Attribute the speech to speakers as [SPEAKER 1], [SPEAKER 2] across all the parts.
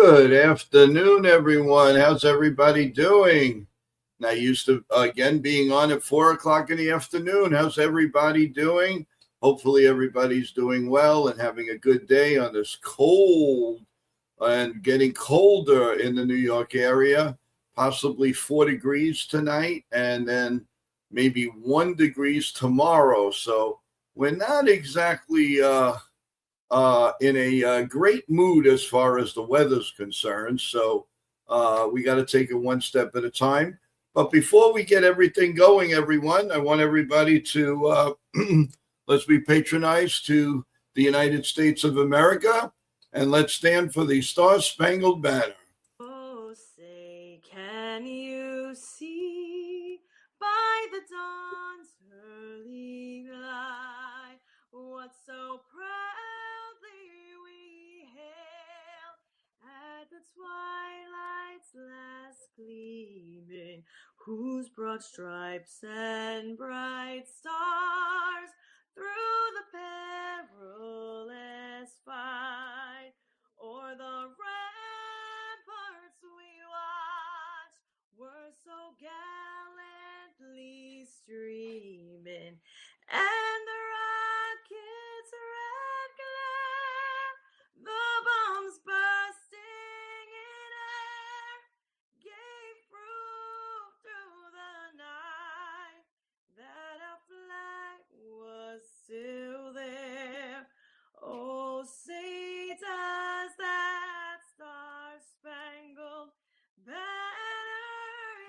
[SPEAKER 1] Good afternoon, everyone. How's everybody doing? Now, used to, again, being on at 4 o'clock in the afternoon. How's everybody doing? Hopefully everybody's doing well and having a good day on this cold and getting colder in the New York area, possibly 4 degrees tonight and then maybe 1 degrees tomorrow. So we're not exactly in a great mood as far as the weather's concerned. So we got to take it one step at a time. But before we get everything going, everyone, I want everybody to let's be patronized to the United States of America, and let's stand for the Star-Spangled Banner.
[SPEAKER 2] Oh, say, can you see by the dawn's early light what so proudly we hail at the twilight's last gleaming, whose broad stripes and bright stars through the perilous fight o'er the ramparts we watched were so gallantly streaming, and the rocket's red glare, the bombs bursting in air, gave proof through the night that our flag was still there. Oh, say does that star-spangled banner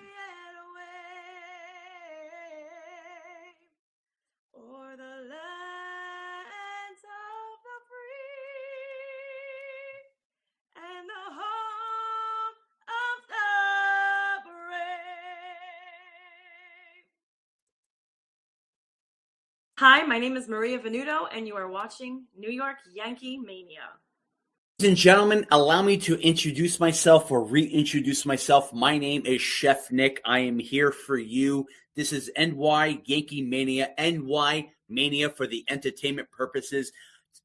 [SPEAKER 2] yet wave o'er the lands of the free and the home of the brave? Hi, my name is Maria Venuto, and you are watching New York Yankee Mania.
[SPEAKER 3] Ladies and gentlemen, allow me to introduce myself or reintroduce myself. My name is Chef Nick. I am here for you. This is NY Yankee Mania, NY Mania for the entertainment purposes.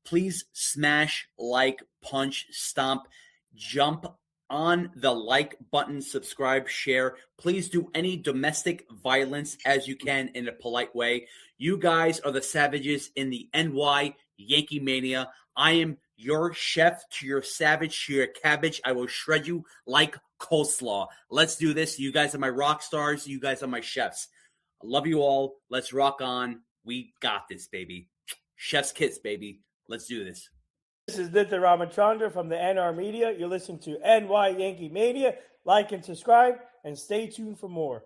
[SPEAKER 3] Please smash, like, punch, stomp, jump on the like button, subscribe, share. Please do any domestic violence as you can in a polite way. You guys are the savages in the NY Yankee Mania. I am your chef to your savage to your cabbage. I will shred you like coleslaw. Let's do this. You guys are my rock stars. You guys are my chefs. I love you all. Let's rock on. We got this, baby. Chef's kiss, baby. Let's do this.
[SPEAKER 4] This is Nitya Ramachandra from the NR Media. You're listening to NY Yankee Mania. Like and subscribe, and stay tuned for more.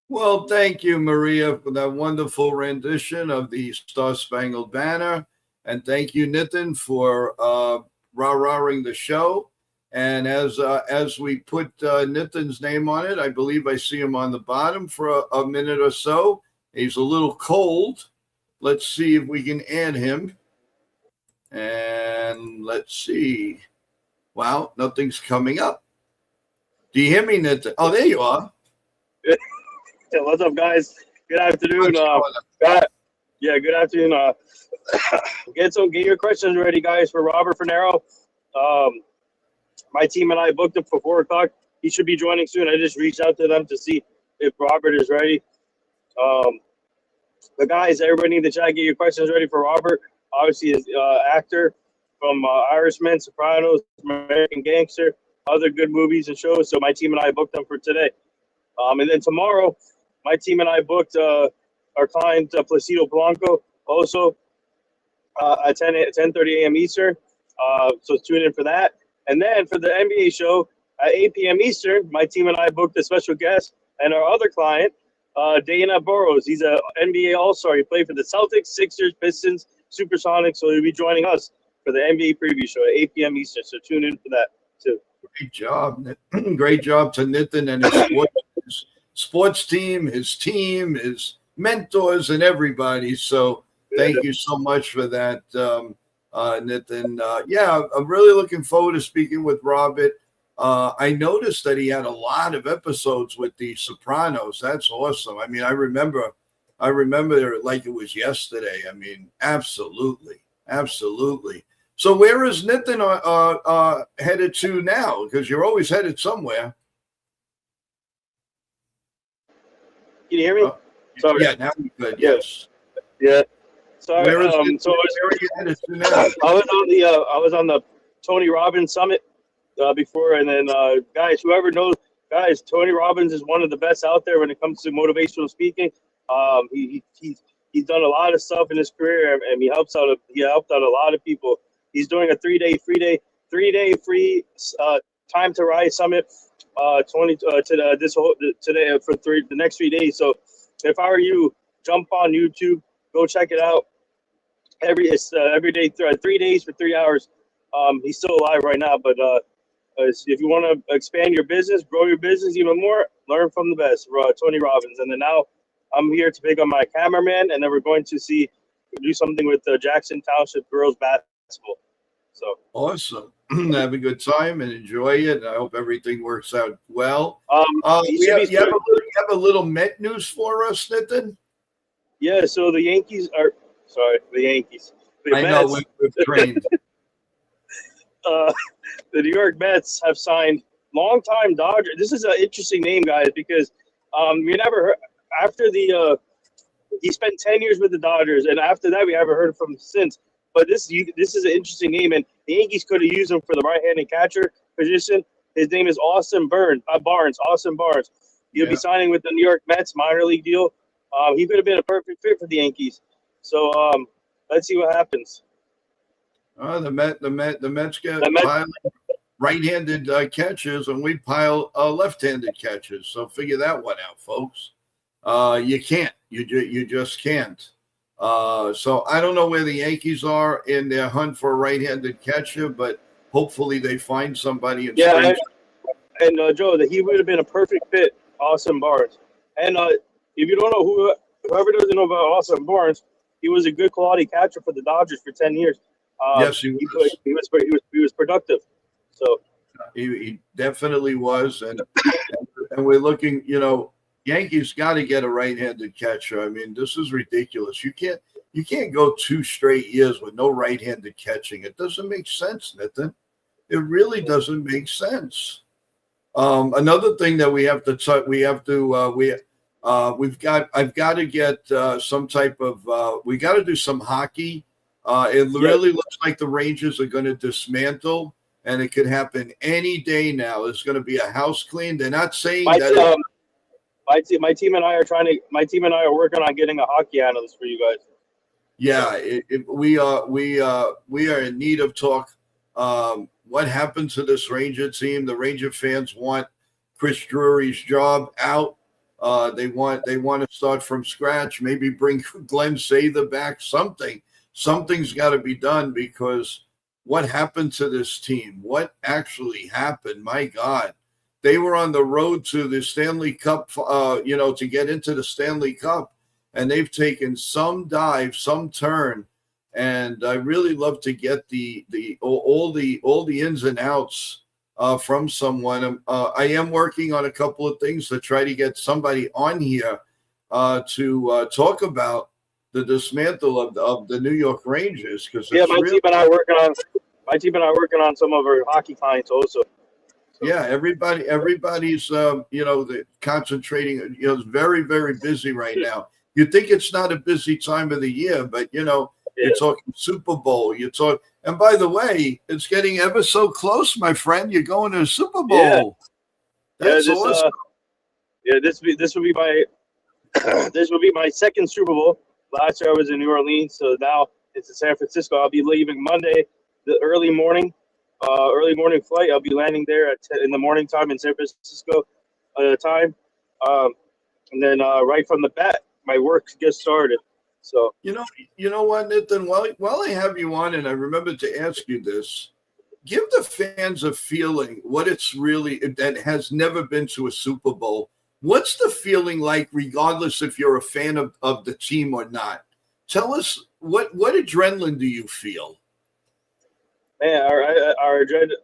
[SPEAKER 1] Well, thank you, Maria, for that wonderful rendition of the Star-Spangled Banner. And thank you, Nitin, for rah-rahing the show. And as we put Nitin's name on it, I believe I see him on the bottom for a minute or so. He's a little cold. Let's see if we can add him. And let's see. Wow, nothing's coming up. Do you hear me, Nitin? Oh, there you are.
[SPEAKER 5] What's up, guys? Good afternoon. Good afternoon. Get your questions ready, guys, for Robert Funaro. My team and I booked him for 4 o'clock. He should be joining soon. I just reached out to them to see if Robert is ready. But guys, everybody in the chat, get your questions ready for Robert. Obviously, is actor from Irishman, Sopranos, American Gangster, other good movies and shows. So my team and I booked them for today. And then tomorrow, my team and I booked our client Placido Blanco also at 10:30 a.m. Eastern. So tune in for that. And then for the NBA show at 8 p.m. Eastern, my team and I booked a special guest and our other client, Dana Burrows. He's an NBA All-Star. He played for the Celtics, Sixers, Pistons, Supersonics. So he'll be joining us for the NBA preview show at 8 p.m. Eastern. So tune in for that too.
[SPEAKER 1] Great job. Great job to Nitin and his sports team, his mentors, and everybody. So thank you so much for that, Nitin. I'm really looking forward to speaking with Robert. I noticed that he had a lot of episodes with the Sopranos. That's awesome. I mean, I remember it like it was yesterday. I mean, absolutely. So where is Nitin headed to now? Because you're always headed somewhere.
[SPEAKER 5] Can you hear me? Sorry.
[SPEAKER 1] Yeah, now we good. Yes.
[SPEAKER 5] Yeah. Sorry.
[SPEAKER 1] Where is
[SPEAKER 5] So
[SPEAKER 1] where are you headed to now?
[SPEAKER 5] I was on the Tony Robbins Summit before, and then guys, whoever knows, guys, Tony Robbins is one of the best out there when it comes to motivational speaking. He's done a lot of stuff in his career, and he helped out a lot of people. He's doing a three-day free Time to Rise Summit today for the next 3 days. So if I were you, jump on YouTube, go check it out. Every day, 3 days for 3 hours. He's still alive right now, but if you want to expand your business, grow your business even more, learn from the best, Tony Robbins. And then now I'm here to pick up my cameraman, and then we're going to do something with Jackson Township girls basketball. So
[SPEAKER 1] awesome. Have a good time and enjoy it. I hope everything works out well. You have a little Met news for us, Nitin?
[SPEAKER 5] Yeah, so the Yankees. The
[SPEAKER 1] I
[SPEAKER 5] Mets,
[SPEAKER 1] know we've trained.
[SPEAKER 5] the New York Mets have signed longtime Dodger. This is an interesting name, guys, because we never heard after he spent 10 years with the Dodgers, and after that we haven't heard from him since. But this is an interesting name, and the Yankees could have used him for the right-handed catcher position. His name is Austin Barnes. Austin Barnes. He'll be signing with the New York Mets minor league deal. He could have been a perfect fit for the Yankees. So let's see what happens.
[SPEAKER 1] The Mets get right-handed catches, and we pile left-handed catches. So figure that one out, folks. You can't. You just can't. So I don't know where the Yankees are in their hunt for a right-handed catcher, but hopefully they find somebody. And
[SPEAKER 5] Joe, that he would have been a perfect fit, Austin Barnes. And if you don't know whoever doesn't know about Austin Barnes, he was a good quality catcher for the Dodgers for 10 years.
[SPEAKER 1] Yes, he was.
[SPEAKER 5] He was productive. So
[SPEAKER 1] he definitely was, and we're looking. Yankees got to get a right-handed catcher. I mean, this is ridiculous. You can't go 2 straight years with no right-handed catching. It doesn't make sense, Nitin. It really doesn't make sense. Another thing that I've got to get some type of. We got to do some hockey. It really looks like the Rangers are going to dismantle, and it could happen any day now. There's going to be a house clean. They're not saying that.
[SPEAKER 5] My team and I are working on getting a hockey analyst for you guys.
[SPEAKER 1] Yeah, we are in need of talk. What happened to this Ranger team? The Ranger fans want Chris Drury's job out. They want to start from scratch. Maybe bring Glenn Sather back. Something's got to be done, because what happened to this team? What actually happened? My God. They were on the road to the Stanley Cup, to get into the Stanley Cup, and they've taken some dive, some turn, and I really love to get all the ins and outs from someone. I am working on a couple of things to try to get somebody on here to talk about the dismantle of the New York Rangers, because
[SPEAKER 5] my team and I are working on some of our hockey clients also.
[SPEAKER 1] Yeah, everybody's concentrating. It's very, very busy right now. You think it's not a busy time of the year, but you're talking Super Bowl. And by the way, it's getting ever so close, my friend. You're going to a Super Bowl. That's awesome.
[SPEAKER 5] This will be my second Super Bowl. Last year I was in New Orleans, so now it's in San Francisco. I'll be leaving Monday, the early morning flight. I'll be landing there in the morning time in San Francisco time, and then right from the bat, my work gets started. So
[SPEAKER 1] you know what, Nitin? While I have you on, and I remember to ask you this, give the fans a feeling what it's really that has never been to a Super Bowl. What's the feeling like, regardless if you're a fan of the team or not? Tell us what adrenaline do you feel?
[SPEAKER 5] Man, our adrenaline.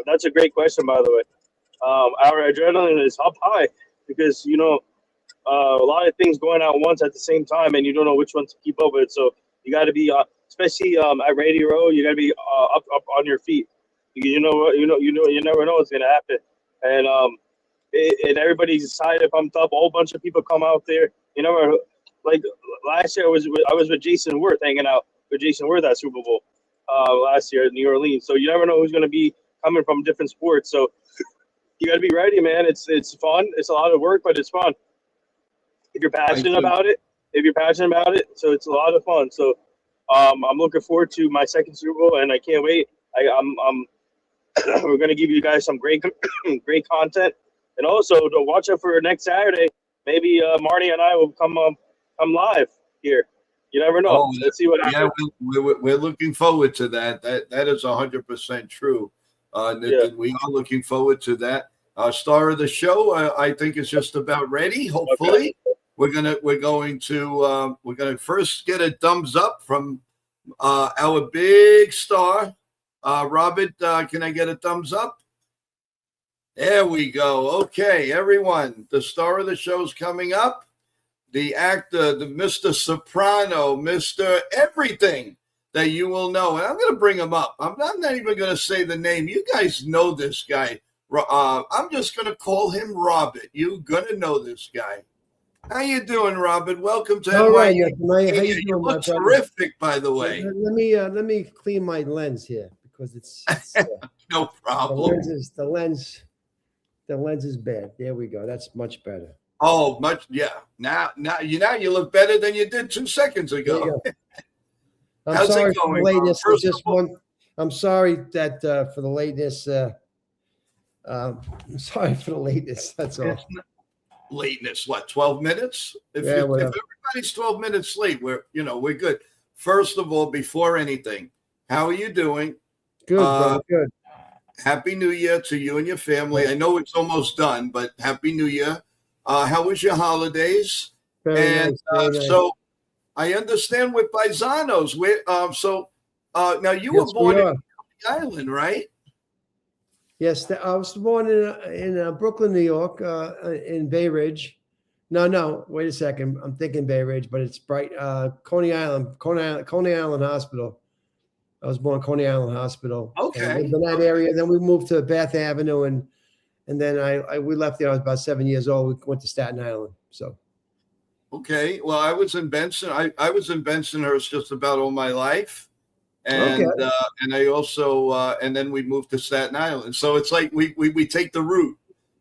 [SPEAKER 5] That's a great question, by the way. Our adrenaline is up high because a lot of things going on once at the same time, and you don't know which one to keep up with. So you got to be especially at Radio Row. You gotta be up on your feet. You never know what's gonna happen, and and everybody's excited, pumped up. A whole bunch of people come out there. You never like last year. I was with Jason Worth, hanging out with Jason Worth at Super Bowl last year in New Orleans. So you never know who's gonna be coming from different sports. So you gotta be ready, man. It's fun. It's a lot of work, but it's fun if you're passionate about it. So it's a lot of fun. So I'm looking forward to my second Super Bowl, and I can't wait. I'm we're gonna give you guys some great great content, and also to watch out for next Saturday. Maybe Marty and I will come live here. You never know.
[SPEAKER 1] Oh,
[SPEAKER 5] Let's see what happens.
[SPEAKER 1] Yeah, we're looking forward to that. That is 100% true. We are looking forward to that. Star of the show, I think, is just about ready. Hopefully, we're going to first get a thumbs up from our big star, Robert. Can I get a thumbs up? There we go. Okay, everyone, the star of the show is coming up. The actor, the Mr. Soprano, Mr. Everything that you will know. And I'm going to bring him up. I'm not even going to say the name. You guys know this guy. I'm just going to call him Robert. You're going to know this guy. How you doing, Robert? Welcome to
[SPEAKER 6] All right,
[SPEAKER 1] NYU.
[SPEAKER 6] how
[SPEAKER 1] You
[SPEAKER 6] you doing, my
[SPEAKER 1] look
[SPEAKER 6] brother?
[SPEAKER 1] terrific, by the way.
[SPEAKER 6] Let me clean my lens here because it's
[SPEAKER 1] No
[SPEAKER 6] the
[SPEAKER 1] problem.
[SPEAKER 6] lens is bad. There we go. That's much better.
[SPEAKER 1] Oh, much, yeah. Now you look better than you did 2 seconds
[SPEAKER 6] There you
[SPEAKER 1] ago.
[SPEAKER 6] go. I'm
[SPEAKER 1] How's it
[SPEAKER 6] sorry for
[SPEAKER 1] going,
[SPEAKER 6] the lateness.
[SPEAKER 1] First
[SPEAKER 6] Just
[SPEAKER 1] of all-
[SPEAKER 6] one. I'm sorry that for the lateness. I'm sorry for the lateness. That's all.
[SPEAKER 1] Lateness, what, 12 minutes? If
[SPEAKER 6] Whatever.
[SPEAKER 1] everybody's 12 minutes late, we're good. First of all, before anything, how are you doing?
[SPEAKER 6] Good, brother. Good.
[SPEAKER 1] Happy New Year to you and your family. I know it's almost done, but Happy New Year. How was your holidays?
[SPEAKER 6] Very
[SPEAKER 1] And
[SPEAKER 6] nice. Very nice.
[SPEAKER 1] so I understand with Paisanos. Now you
[SPEAKER 6] Yes,
[SPEAKER 1] were born
[SPEAKER 6] we
[SPEAKER 1] in
[SPEAKER 6] are.
[SPEAKER 1] Coney Island, right?
[SPEAKER 6] Yes, I was born in Brooklyn, New York, in Bay Ridge. No, wait a second. I'm thinking Bay Ridge, but it's Coney Island Hospital. I was born Coney Island Hospital.
[SPEAKER 1] Okay.
[SPEAKER 6] And lived in that area. Then we moved to Bath Avenue, and then we left there. I was about 7 years old. We went to Staten Island. So.
[SPEAKER 1] Okay. Well, I was in Benson. I was in Bensonhurst just about all my life. And and I also and then we moved to Staten Island. So it's like we take the route.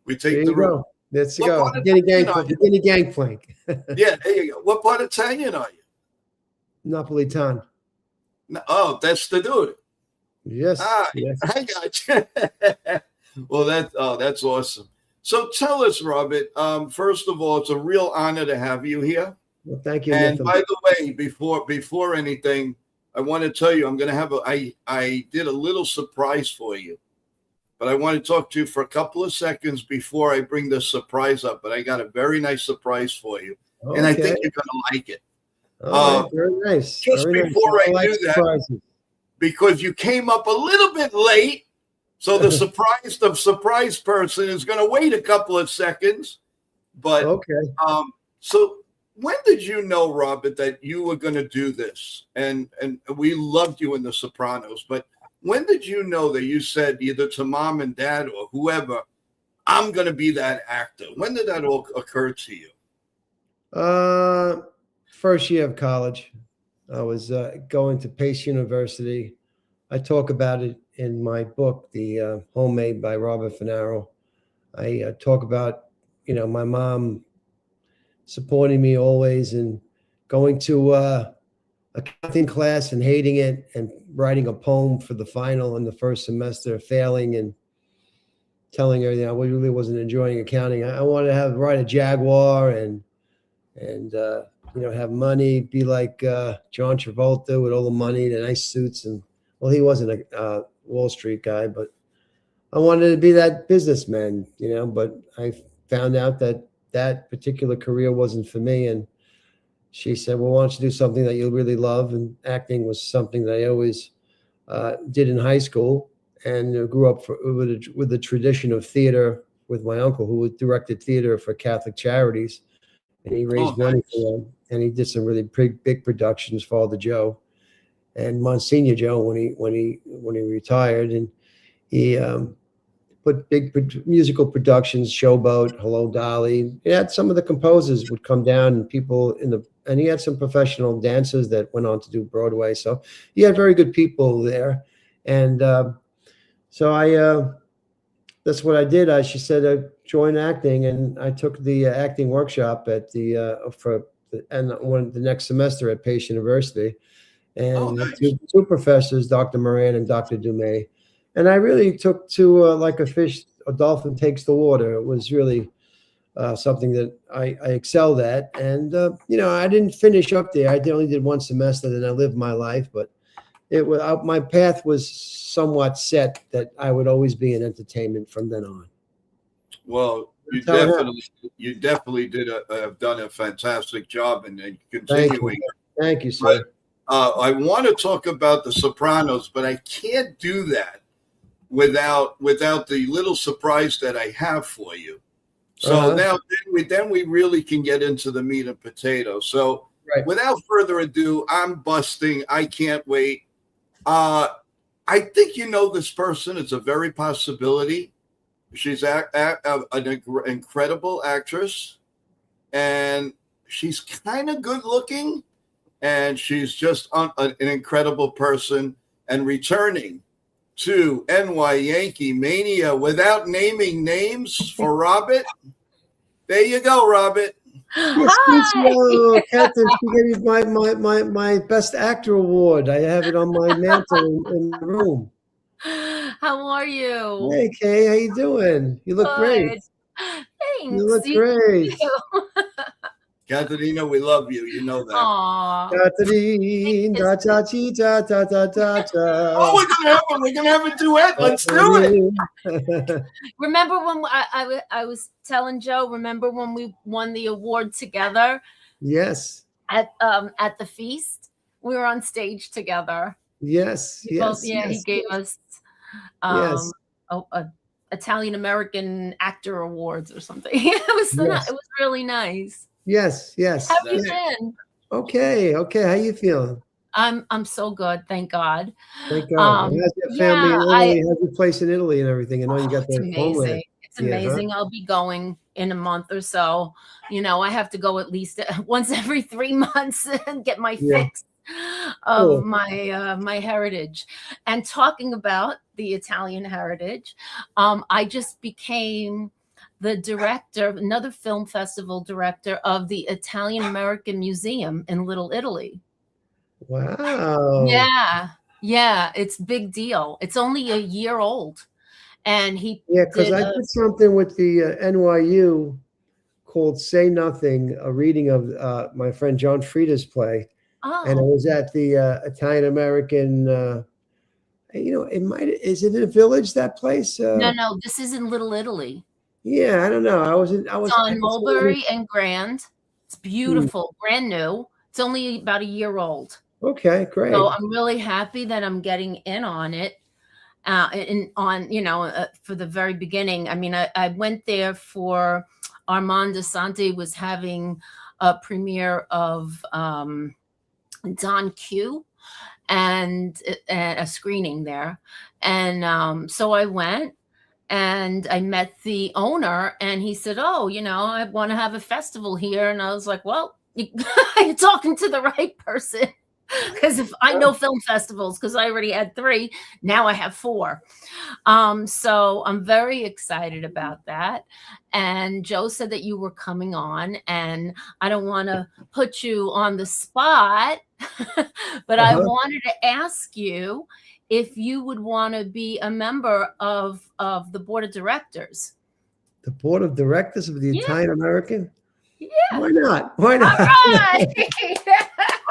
[SPEAKER 1] We take the route.
[SPEAKER 6] Go. Let's
[SPEAKER 1] What
[SPEAKER 6] go.
[SPEAKER 1] part of
[SPEAKER 6] Beginning gangplank.
[SPEAKER 1] Yeah, there you go. What part of Italian are you?
[SPEAKER 6] Napolitan.
[SPEAKER 1] Oh, that's the dude.
[SPEAKER 6] Yes.
[SPEAKER 1] Yes. I got you. Well, that's awesome. So tell us, Robert. First of all, it's a real honor to have you here.
[SPEAKER 6] Well, thank you.
[SPEAKER 1] And
[SPEAKER 6] Nathan.
[SPEAKER 1] by the way, before anything, I want to tell you, I'm going to have I did a little surprise for you, but I want to talk to you for a couple of seconds before I bring the surprise up. But I got a very nice surprise for you, and I think you're going to like it.
[SPEAKER 6] All right, very nice.
[SPEAKER 1] Just
[SPEAKER 6] Very
[SPEAKER 1] before
[SPEAKER 6] nice.
[SPEAKER 1] I
[SPEAKER 6] like
[SPEAKER 1] do that,
[SPEAKER 6] surprises.
[SPEAKER 1] because you came up a little bit late, so the surprise person is going to wait a couple of seconds. But
[SPEAKER 6] Okay.
[SPEAKER 1] So when did you know, Robert, that you were going to do this? And we loved you in The Sopranos, but when did you know that you said either to mom and dad or whoever, I'm going to be that actor? When did that all occur to you?
[SPEAKER 6] First year of college, I was going to Pace University. I talk about it in my book, The Homemade by Robert Funaro. I talk about, my mom supporting me always and going to accounting class and hating it and writing a poem for the final in the first semester, failing and telling her, I really wasn't enjoying accounting. I wanted to write a Jaguar and have money, be like John Travolta with all the money, the nice suits. And well, he wasn't a Wall Street guy, but I wanted to be that businessman, but I found out that particular career wasn't for me. And she said, well, why don't you do something that you really love? And acting was something that I always did in high school and grew up with the tradition of theater with my uncle, who directed theater for Catholic charities. And he raised money for them. And he did some really big productions, Father Joe. and Monsignor Joe when he retired, and he put big musical productions, Showboat, Hello Dolly. He had some of the composers would come down, and people and he had some professional dancers that went on to do Broadway. So he had very good people there, and so that's what I did. She said join acting, and I took the acting workshop at the next semester at Pace University, and
[SPEAKER 1] nice.
[SPEAKER 6] two professors, Dr. Moran and Dr. Dumais, and I really took to like a dolphin takes the water. It was really something that I excelled at, and I didn't finish up there. I only did one semester, then I lived my life, but it was my path was somewhat set that I would always be in entertainment from then on.
[SPEAKER 1] Well, you definitely have done a fantastic job in continuing.
[SPEAKER 6] Thank you, sir.
[SPEAKER 1] But, I want to talk about The Sopranos, but I can't do that without the little surprise that I have for you. So now then we really can get into the meat and potatoes. So without further ado, I'm busting. I can't wait. I think you know this person. It's a very possibility. She's an incredible actress, and she's kind of good looking, and she's just an incredible person. And returning to NY Yankee Mania without naming names for Robert. There you go, Robert.
[SPEAKER 6] Hi. Captain, she gave me my best actor award. I have it on my mantle in the room.
[SPEAKER 7] How are you?
[SPEAKER 6] Hey, Kay, how you doing? You look great.
[SPEAKER 7] Thanks.
[SPEAKER 6] You look great.
[SPEAKER 1] Caterina, we love you. You know that.
[SPEAKER 7] Aww.
[SPEAKER 6] Caterina,
[SPEAKER 1] Oh, we're gonna have a duet. Let's do it.
[SPEAKER 7] Remember when I was telling Joe? Remember when we won the award together?
[SPEAKER 6] Yes.
[SPEAKER 7] At the feast, we were on stage together.
[SPEAKER 6] Yes. Yes.
[SPEAKER 7] He gave us Italian American Actor Awards or something. It was it was really nice.
[SPEAKER 6] Yes.
[SPEAKER 7] How have you been?
[SPEAKER 6] Okay. How you feeling?
[SPEAKER 7] I'm so good, thank God.
[SPEAKER 6] Thank God. How's your family in Italy? How's your place in Italy and everything? I know you got that
[SPEAKER 7] amazing. It's amazing. I'll be going in a month or so. I have to go at least once every 3 months and get my fix of my heritage. And talking about the Italian heritage, I just became the director, another film festival director of the Italian American Museum in Little Italy.
[SPEAKER 6] Wow.
[SPEAKER 7] Yeah, it's a big deal. It's only a year old. And
[SPEAKER 6] because I did something with the NYU called Say Nothing, a reading of my friend John Frieda's play.
[SPEAKER 7] Oh.
[SPEAKER 6] And it was at the Italian American, is it in a village, that place?
[SPEAKER 7] No, this is in Little Italy.
[SPEAKER 6] Yeah, I don't know. It's
[SPEAKER 7] on Mulberry and Grand. It's beautiful, brand new. It's only about a year old.
[SPEAKER 6] Okay, great.
[SPEAKER 7] So I'm really happy that I'm getting in on it. For the very beginning. I mean, I went there for Armand Asante was having a premiere of Don Q and a screening there. And so I went. And I met the owner, and he said, "Oh, I want to have a festival here." And I was like, "Well, you're talking to the right person, because if I know film festivals, because I already had 3, now I have 4. So I'm very excited about that." And Joe said that you were coming on, and I don't want to put you on the spot, but I wanted to ask you if you would want to be a member of the board of directors.
[SPEAKER 6] The board of directors of the Italian American?
[SPEAKER 7] Yeah.
[SPEAKER 6] Why not? All
[SPEAKER 7] right.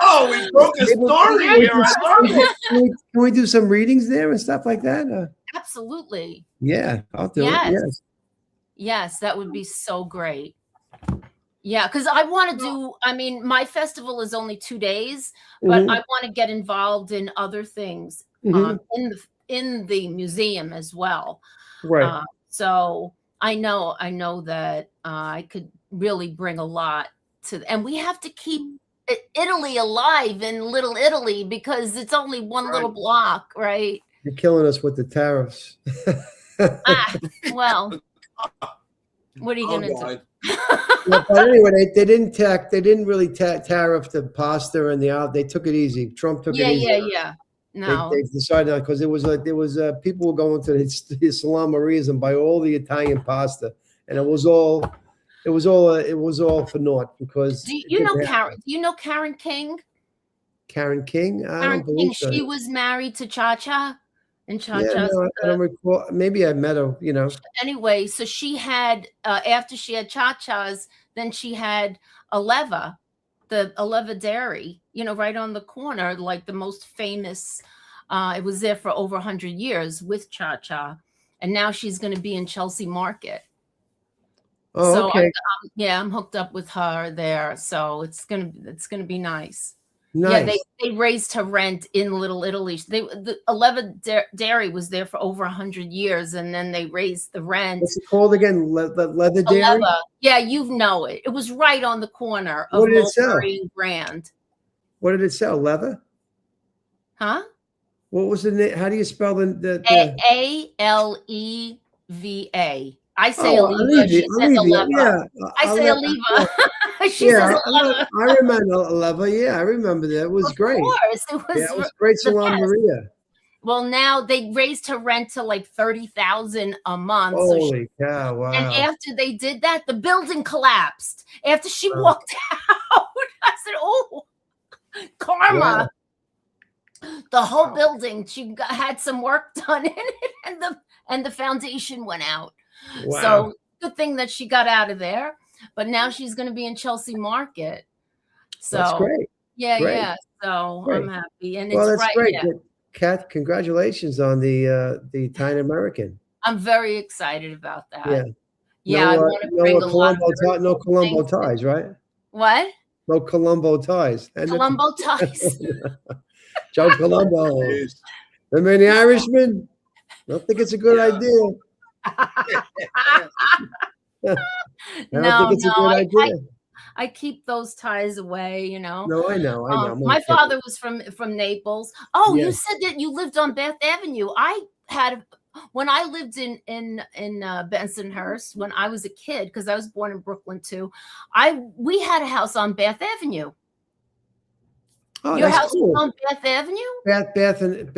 [SPEAKER 1] Oh, we broke a story here.
[SPEAKER 6] Can we do some readings there and stuff like that?
[SPEAKER 7] Absolutely.
[SPEAKER 6] Yeah, I'll do it.
[SPEAKER 7] Yes, that would be so great. Yeah, because I want to do, my festival is only 2 days, but I want to get involved in other things in the museum as well.
[SPEAKER 6] Right.
[SPEAKER 7] So I know that I could really bring a lot to, and we have to keep Italy alive in Little Italy because it's only one little block, right?
[SPEAKER 6] You're killing us with the tariffs.
[SPEAKER 7] Well, what are you gonna do?
[SPEAKER 6] Yeah, but anyway, they didn't really tariff the pasta and they took it easy. Trump took it easy.
[SPEAKER 7] Yeah. No,
[SPEAKER 6] They decided because there was people were going to the Salamarias and buy all the Italian pasta, and it was all for naught because.
[SPEAKER 7] do you know Karen? Do you know Karen King?
[SPEAKER 6] Karen King?
[SPEAKER 7] Karen King. She was married to Cha Cha, and Cha Cha.
[SPEAKER 6] No, I don't recall. Maybe I met her.
[SPEAKER 7] Anyway, so she had after she had Cha Cha's, then she had Aleva, the Aleva Dairy. Right on the corner, like the most famous. It was there for over 100 years with Cha Cha, and now she's going to be in Chelsea Market.
[SPEAKER 6] Oh,
[SPEAKER 7] so
[SPEAKER 6] okay.
[SPEAKER 7] I'm hooked up with her there, so it's gonna be nice.
[SPEAKER 6] Nice.
[SPEAKER 7] Yeah, they raised her rent in Little Italy. The Aleva Dairy was there for over 100 years, and then they raised the rent.
[SPEAKER 6] What's it called again? Leather Dairy?
[SPEAKER 7] Aleva. Yeah, you know it. It was right on the corner of Mulberry and Grand.
[SPEAKER 6] What did it sell? Leather?
[SPEAKER 7] Huh?
[SPEAKER 6] What was the name? How do you spell the
[SPEAKER 7] Aleva? I say Aleva. She says Aleva.
[SPEAKER 6] Yeah,
[SPEAKER 7] I say Aleva. She says Aleva.
[SPEAKER 6] I remember Aleva. Yeah, I remember that. It was great.
[SPEAKER 7] Of course,
[SPEAKER 6] it was great. Salon Maria.
[SPEAKER 7] Well, now they raised her rent to like $30,000 a month.
[SPEAKER 6] Holy cow! Wow!
[SPEAKER 7] And after they did that, the building collapsed. After she walked out, I said, "Oh, karma!"
[SPEAKER 6] Wow.
[SPEAKER 7] The whole building. She had some work done in it, and the foundation went out.
[SPEAKER 6] Wow.
[SPEAKER 7] So good thing that she got out of there. But now she's going to be in Chelsea Market. So
[SPEAKER 6] that's great.
[SPEAKER 7] Yeah,
[SPEAKER 6] great.
[SPEAKER 7] yeah. So
[SPEAKER 6] great.
[SPEAKER 7] I'm happy, and
[SPEAKER 6] well,
[SPEAKER 7] it's
[SPEAKER 6] that's
[SPEAKER 7] right.
[SPEAKER 6] great.
[SPEAKER 7] Yeah.
[SPEAKER 6] Kat, congratulations on the Italian American.
[SPEAKER 7] I'm very excited about that.
[SPEAKER 6] Yeah.
[SPEAKER 7] Yeah, I want to bring a lot of
[SPEAKER 6] no Colombo ties, right?
[SPEAKER 7] What?
[SPEAKER 6] No Colombo ties.
[SPEAKER 7] Colombo ties.
[SPEAKER 6] Joe Colombo. Remember the Irishman? I don't think it's a good idea.
[SPEAKER 7] I keep those ties away,
[SPEAKER 6] No, I know.
[SPEAKER 7] My father was from Naples. Oh, yeah. You said that you lived on Bath Avenue. When I lived in Bensonhurst when I was a kid, because I was born in Brooklyn too. We had a house on Bath Avenue.
[SPEAKER 6] Oh,
[SPEAKER 7] your house
[SPEAKER 6] cool.
[SPEAKER 7] was on Bath Avenue?
[SPEAKER 6] Bath and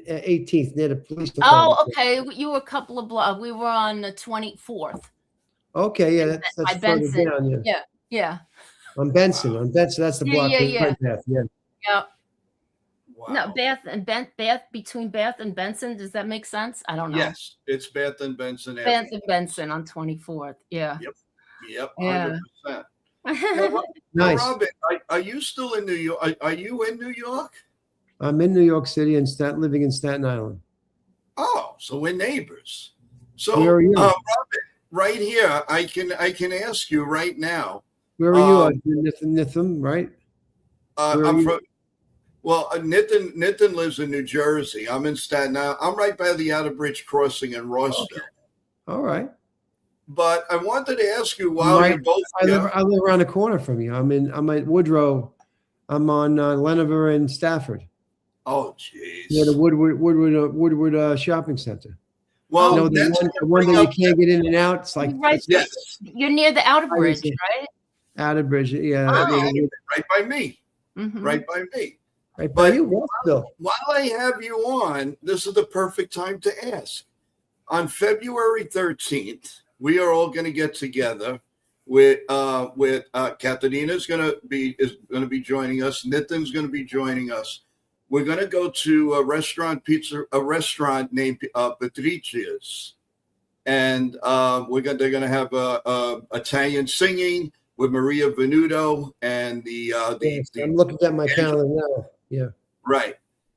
[SPEAKER 6] 18th near the police department.
[SPEAKER 7] Oh, okay. You were a couple of blocks. We were on the 24th.
[SPEAKER 6] Okay, yeah, that's
[SPEAKER 7] Benson.
[SPEAKER 6] Down,
[SPEAKER 7] yeah.
[SPEAKER 6] On Benson, that's the block.
[SPEAKER 7] Yeah.
[SPEAKER 6] Bath, yeah.
[SPEAKER 7] Yep.
[SPEAKER 1] Wow.
[SPEAKER 7] No, Bath between Bath and Benson. Does that make sense? I don't know.
[SPEAKER 1] Yes, it's Bath and Benson.
[SPEAKER 7] Bath and Benson on 24th. Yeah.
[SPEAKER 1] Yep.
[SPEAKER 7] Yeah.
[SPEAKER 1] 100%.
[SPEAKER 6] Nice.
[SPEAKER 1] Robin, are you still in New York? Are you in New York?
[SPEAKER 6] I'm in New York City and living in Staten Island.
[SPEAKER 1] Oh, so we're neighbors. So,
[SPEAKER 6] where are you?
[SPEAKER 1] Robin, right here, I can ask you right now.
[SPEAKER 6] Where are you? Nitham, right?
[SPEAKER 1] I'm from. Well, Nitin lives in New Jersey. I'm in Staten Island. I'm right by the Outer Bridge crossing in Rossville.
[SPEAKER 6] Okay. All right.
[SPEAKER 1] But I wanted to ask you while you're both here.
[SPEAKER 6] I live around the corner from you. I'm at Woodrow. I'm on Lenover and Stafford.
[SPEAKER 1] Oh, jeez.
[SPEAKER 6] Yeah, the Woodward Shopping Center.
[SPEAKER 1] Well,
[SPEAKER 6] the one that you can't get in and out. It's like
[SPEAKER 1] yes.
[SPEAKER 7] You're near the Outer Bridge, right?
[SPEAKER 6] Outer Bridge, yeah.
[SPEAKER 1] Right by me.
[SPEAKER 7] Mm-hmm.
[SPEAKER 1] Right by me.
[SPEAKER 6] Right by you.
[SPEAKER 1] While I have you on, this is the perfect time to ask. On February 13th, we are all going to get together with Katarina is going to be joining us. Nitin's going to be joining us. We're going to go to a restaurant named Patricia's, and they're going to have Italian singing with Maria Venuto and
[SPEAKER 6] I'm looking at my calendar now. Yeah.
[SPEAKER 1] Right.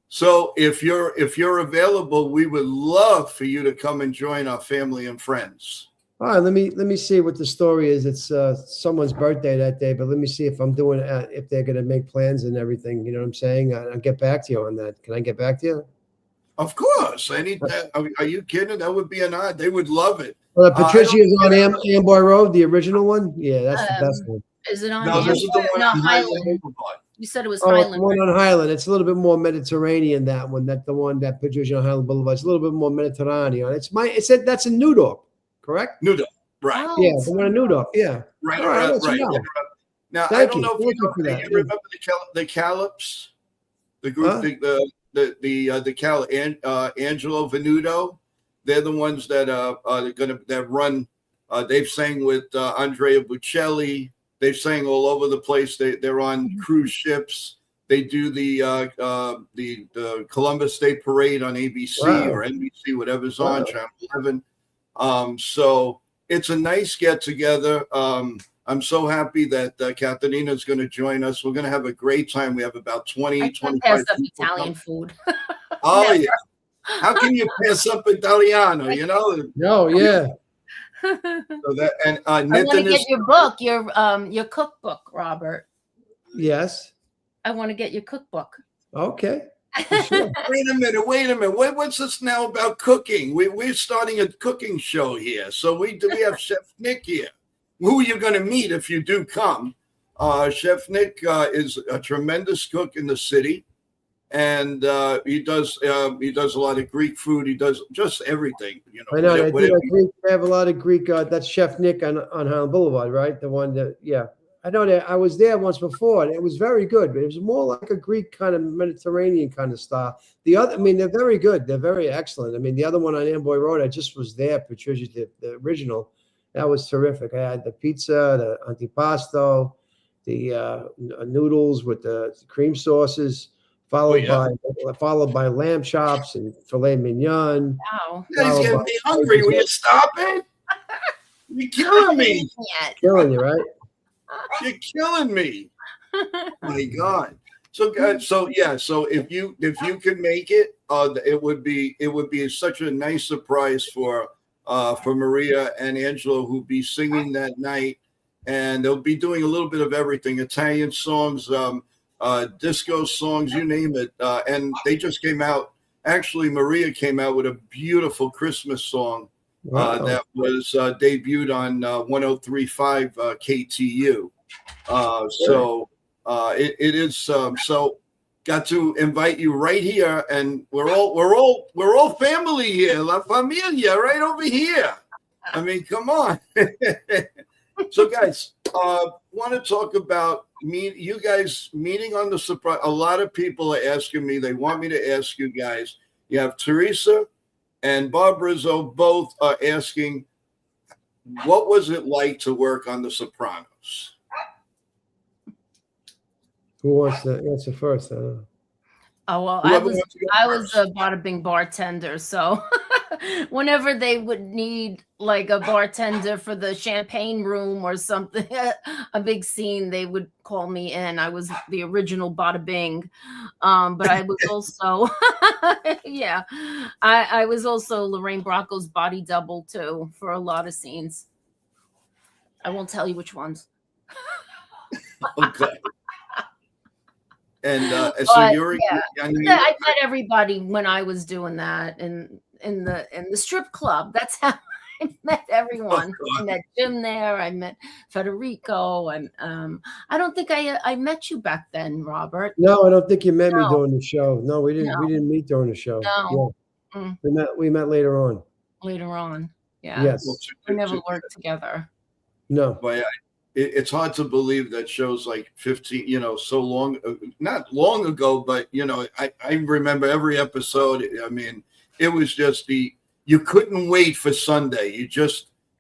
[SPEAKER 1] So if you're available, we would love for you to come and join our family and friends.
[SPEAKER 6] All right, let me see what the story is. It's someone's birthday that day, but let me see if I'm doing if they're going to make plans and everything. You know what I'm saying? I'll get back to you on that. Can I get back to you?
[SPEAKER 1] Of course. Are you kidding? That would be an honor. They would love it.
[SPEAKER 6] Patricia's on Amboy Road, the original one. Yeah, that's the best one.
[SPEAKER 7] Is it on
[SPEAKER 1] No, this is the
[SPEAKER 7] Amboy or
[SPEAKER 1] one
[SPEAKER 7] no,
[SPEAKER 1] on
[SPEAKER 7] Highland?
[SPEAKER 1] Highland Boulevard.
[SPEAKER 7] You said it was
[SPEAKER 6] Oh, it's the
[SPEAKER 7] Highland.
[SPEAKER 6] one on Highland. It's a little bit more Mediterranean. That one, the one that pictures you on Highland Boulevard. It's a little bit more Mediterranean. That's in New Dorp, correct?
[SPEAKER 1] New Dorp, right?
[SPEAKER 7] Oh,
[SPEAKER 6] Yeah,
[SPEAKER 7] it's
[SPEAKER 6] the one in New Dorp. Yeah.
[SPEAKER 1] Right,
[SPEAKER 6] All right,
[SPEAKER 1] right,
[SPEAKER 6] let you
[SPEAKER 1] right.
[SPEAKER 6] know.
[SPEAKER 1] Yeah. Now, I
[SPEAKER 6] Thank
[SPEAKER 1] don't
[SPEAKER 6] you.
[SPEAKER 1] know if
[SPEAKER 6] Thank
[SPEAKER 1] you
[SPEAKER 6] you
[SPEAKER 1] know,
[SPEAKER 6] for that.
[SPEAKER 1] you remember the Callops, the group,
[SPEAKER 6] Huh?
[SPEAKER 1] Angelo Venuto. They're the ones that are going to run. They've sang with Andrea Bocelli. They've sang all over the place. They're on cruise ships. They do the Columbus Day Parade on ABC
[SPEAKER 6] Wow.
[SPEAKER 1] or NBC, whatever's
[SPEAKER 6] Wow.
[SPEAKER 1] on Channel 11. So it's a nice get together. I'm so happy that Katharina is going to join us. We're going to have a great time. We have about 20,
[SPEAKER 7] I can't
[SPEAKER 1] 25
[SPEAKER 7] pass up
[SPEAKER 1] people.
[SPEAKER 7] Italian food.
[SPEAKER 1] Oh, yeah. How can you pass up Italiano, you know?
[SPEAKER 6] No, yeah.
[SPEAKER 1] So that, and
[SPEAKER 7] I want to
[SPEAKER 1] Nitin
[SPEAKER 7] get
[SPEAKER 1] is,
[SPEAKER 7] your book, your cookbook, Robert.
[SPEAKER 6] Yes.
[SPEAKER 7] I want to get your cookbook.
[SPEAKER 6] Okay. Sure.
[SPEAKER 1] wait a minute. What's this now about cooking? We're starting a cooking show here. So we have Chef Nick here. Who are you going to meet if you do come? Chef Nick is a tremendous cook in the city, and he does a lot of Greek food. He does just everything. You know,
[SPEAKER 6] I know. They
[SPEAKER 1] whatever-
[SPEAKER 6] have a lot of Greek. That's Chef Nick on Highland Boulevard, right? The one that, yeah. I know that I was there once before, and it was very good. But it was more like a Greek kind of Mediterranean kind of style. The other, I mean, they're very good. They're very excellent. I mean, the other one on Amboy Road, I just was there, Patricia, the original. That was terrific. I had the pizza, the antipasto, the noodles with the cream sauces, followed by lamb chops and filet mignon.
[SPEAKER 7] Wow.
[SPEAKER 1] You guys getting me hungry. Will you stop it? You're killing me.
[SPEAKER 6] Killing you, right?
[SPEAKER 1] You're killing me. My God. So guys, so if you could make it, it would be such a nice surprise for Maria and Angelo, who'll be singing that night, and they'll be doing a little bit of everything: Italian songs, disco songs, you name it. And they just came out. Actually, Maria came out with a beautiful Christmas song that was debuted on 103.5 KTU. It is so. Got to invite you right here, and we're all family here, La Familia, right over here. I mean, come on. So, guys, want to talk about you guys meeting on the surprise. A lot of people are asking me. They want me to ask you guys. You have Teresa and Bob Rizzo both are asking, what was it like to work on The Sopranos?
[SPEAKER 6] Who wants to answer first? I don't know.
[SPEAKER 7] Oh, well,
[SPEAKER 1] Whoever wants to go
[SPEAKER 7] I was
[SPEAKER 1] first.
[SPEAKER 7] a bada bing bartender, so whenever they would need like a bartender for the champagne room or something, a big scene, they would call me in. I was the original bada bing, but I was also, yeah, I was also Lorraine Bracco's body double too for a lot of scenes. I won't tell you which ones.
[SPEAKER 1] Okay. And so
[SPEAKER 7] But,
[SPEAKER 1] you're,
[SPEAKER 7] yeah.
[SPEAKER 1] I mean,
[SPEAKER 7] Yeah, I met everybody when I was doing that in the strip club. That's how I met everyone. I met Jim there. I met Federico, and I don't think I met you back then, Robert.
[SPEAKER 6] No, I don't think you met me
[SPEAKER 7] No.
[SPEAKER 6] during the show. No, we didn't.
[SPEAKER 7] No.
[SPEAKER 6] We didn't meet during the show.
[SPEAKER 7] No.
[SPEAKER 6] Yeah.
[SPEAKER 7] Mm.
[SPEAKER 6] We met later on.
[SPEAKER 7] Later on, yeah.
[SPEAKER 6] Yes.
[SPEAKER 7] We never worked together.
[SPEAKER 6] No.
[SPEAKER 1] But it's hard to believe that shows like 15, so long, not long ago, but, I remember every episode. I mean, it was just you couldn't wait for Sunday.